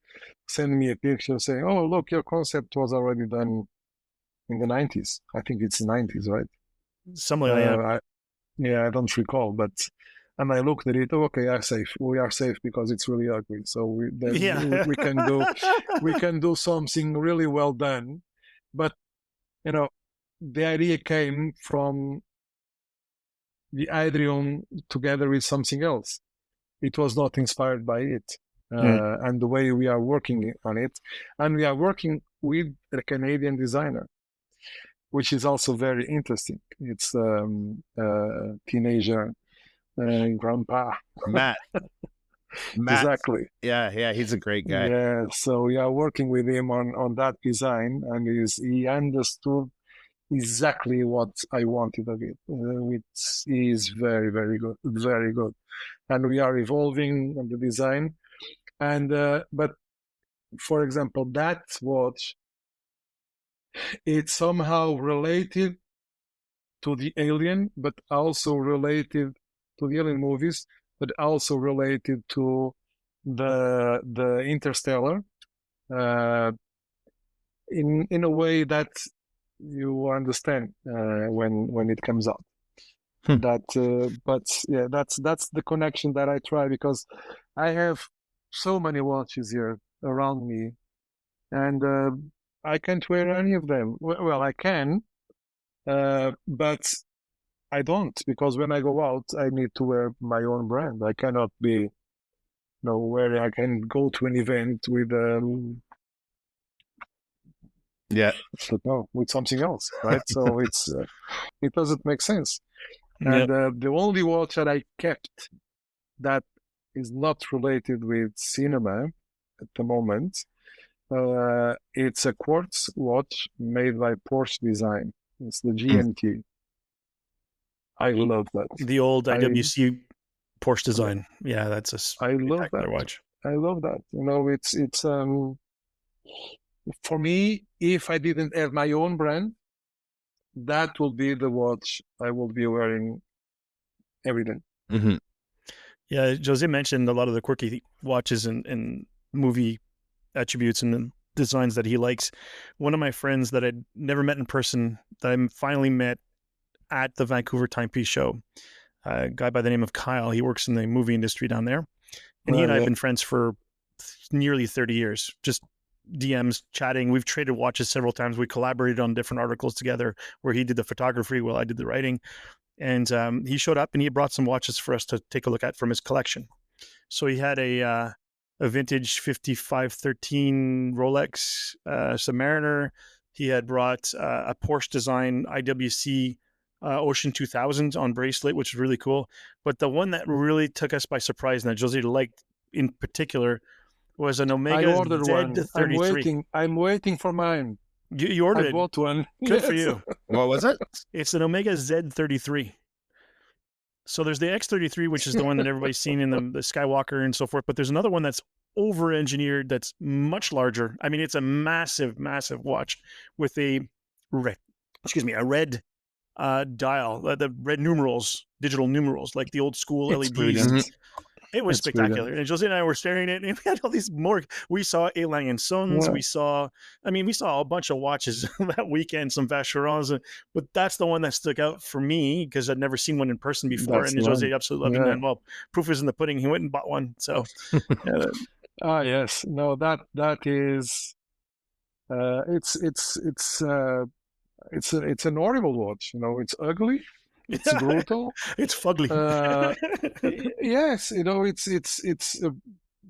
send me a picture saying, "Oh, look, your concept was already done in the 90s." I think it's the 90s, right? Something like that. I don't recall, but and I looked at it. Oh, okay, we are safe because it's really ugly. So we can do something really well done. But the idea came from the Adrian together with something else. It was not inspired by it. And the way we are working on it, and we are working with a Canadian designer, which is also very interesting. It's a teenager grandpa. Matt. Exactly. Yeah, he's a great guy. Yeah, so we are working with him on that design, and he understood exactly what I wanted of it. Which is very, very good, very good. And we are evolving on the design. And but for example, that watch, it's somehow related to the Alien, but also related to the Alien movies, but also related to the Interstellar, in a way that you understand when it comes out. But yeah, that's the connection that I try, because I have so many watches here around me, and I can't wear any of them. Well, I can, but I don't, because when I go out, I need to wear my own brand. I cannot be where I can go to an event with with something else, right? So it doesn't make sense. And the only watch that I kept that is not related with cinema at the moment, it's a quartz watch made by Porsche Design. It's the GMT. I love that. The old IWC Porsche Design. Yeah, that's a I love that watch. I love that. It's for me, if I didn't have my own brand, that will be the watch I will be wearing every day. Mm-hmm. Yeah, Jose mentioned a lot of the quirky watches and movie attributes and the designs that he likes. One of my friends that I'd never met in person, that I finally met at the Vancouver Timepiece Show, a guy by the name of Kyle. He works in the movie industry down there. And he and I have been friends for nearly 30 years, just DMs, chatting. We've traded watches several times. We collaborated on different articles together where he did the photography while I did the writing. And he showed up and he brought some watches for us to take a look at from his collection. So he had a vintage 5513 Rolex Submariner. He had brought a Porsche design IWC Ocean 2000 on bracelet, which is really cool. But the one that really took us by surprise and that Jose liked in particular was an Omega I ordered Z33. One. I'm waiting for mine. You ordered it? I bought one. Good for you. What was it? It's an Omega Z33. So there's the X33, which is the one that everybody's seen in the Skywalker and so forth. But there's another one that's over-engineered that's much larger. I mean, it's a massive, massive watch with a red dial, the red numerals, digital numerals, like the old school LEDs. It was spectacular. Brilliant. And Jose and I were staring at it, and we had all these more. We saw A. Lang & Sons. Yeah. We saw a bunch of watches that weekend, some Vacherons, but that's the one that stuck out for me because I'd never seen one in person before. That's and Jose absolutely loved it. And well, proof is in the pudding. He went and bought one. So, yes, no, that is, it's an horrible watch. It's ugly. It's brutal. It's fugly. Yes, it's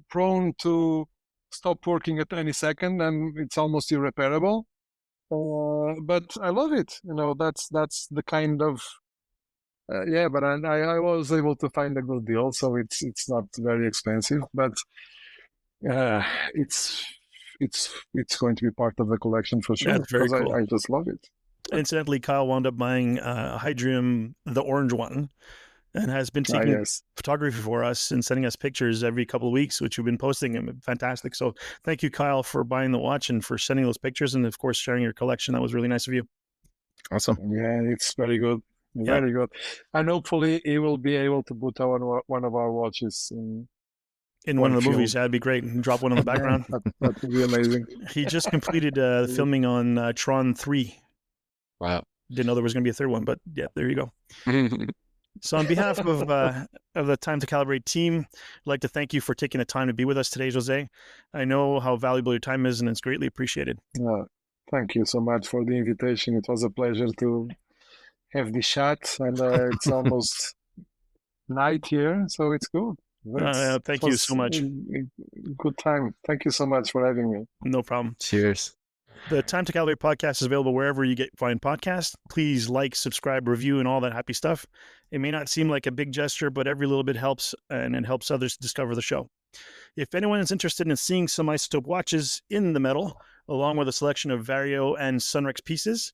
prone to stop working at any second, and it's almost irreparable. But I love it. That's the kind of But I was able to find a good deal, so it's not very expensive. But it's going to be part of the collection for sure. That's very cool. I just love it. Incidentally, Kyle wound up buying Hydrium, the orange one, and has been taking photography for us and sending us pictures every couple of weeks, which we've been posting. And fantastic. So thank you, Kyle, for buying the watch and for sending those pictures and, of course, sharing your collection. That was really nice of you. Awesome. Yeah, it's very good. Very good. And hopefully he will be able to put on one of our watches in one of the movies. That'd be great. Drop one in the background. That would be amazing. He just completed filming on Tron 3. Wow. Didn't know there was going to be a third one, but yeah, there you go. So on behalf of the Time to Calibrate team, I'd like to thank you for taking the time to be with us today, Jose. I know how valuable your time is, and it's greatly appreciated. Thank you so much for the invitation. It was a pleasure to have this chat, and it's almost night here, so it's good. Thank you so much. Good time. Thank you so much for having me. No problem. Cheers. The Time to Calibrate podcast is available wherever you find podcasts. Please like, subscribe, review, and all that happy stuff. It may not seem like a big gesture, but every little bit helps, and it helps others discover the show. If anyone is interested in seeing some Isotope watches in the metal, along with a selection of Vario and Sunrex pieces,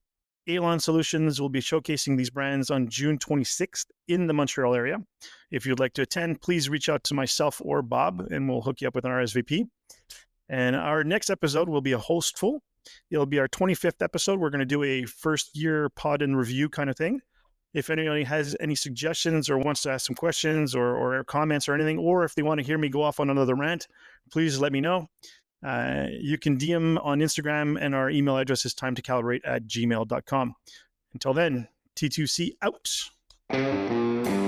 Alon Solutions will be showcasing these brands on June 26th in the Montreal area. If you'd like to attend, please reach out to myself or Bob, and we'll hook you up with an RSVP. And our next episode will be a hostful. It'll be our 25th episode. We're going to do a first-year pod and review kind of thing. If anybody has any suggestions or wants to ask some questions or comments or anything, or if they want to hear me go off on another rant, please let me know. You can DM on Instagram, and our email address is timetocalibrate@gmail.com. Until then, T2C out.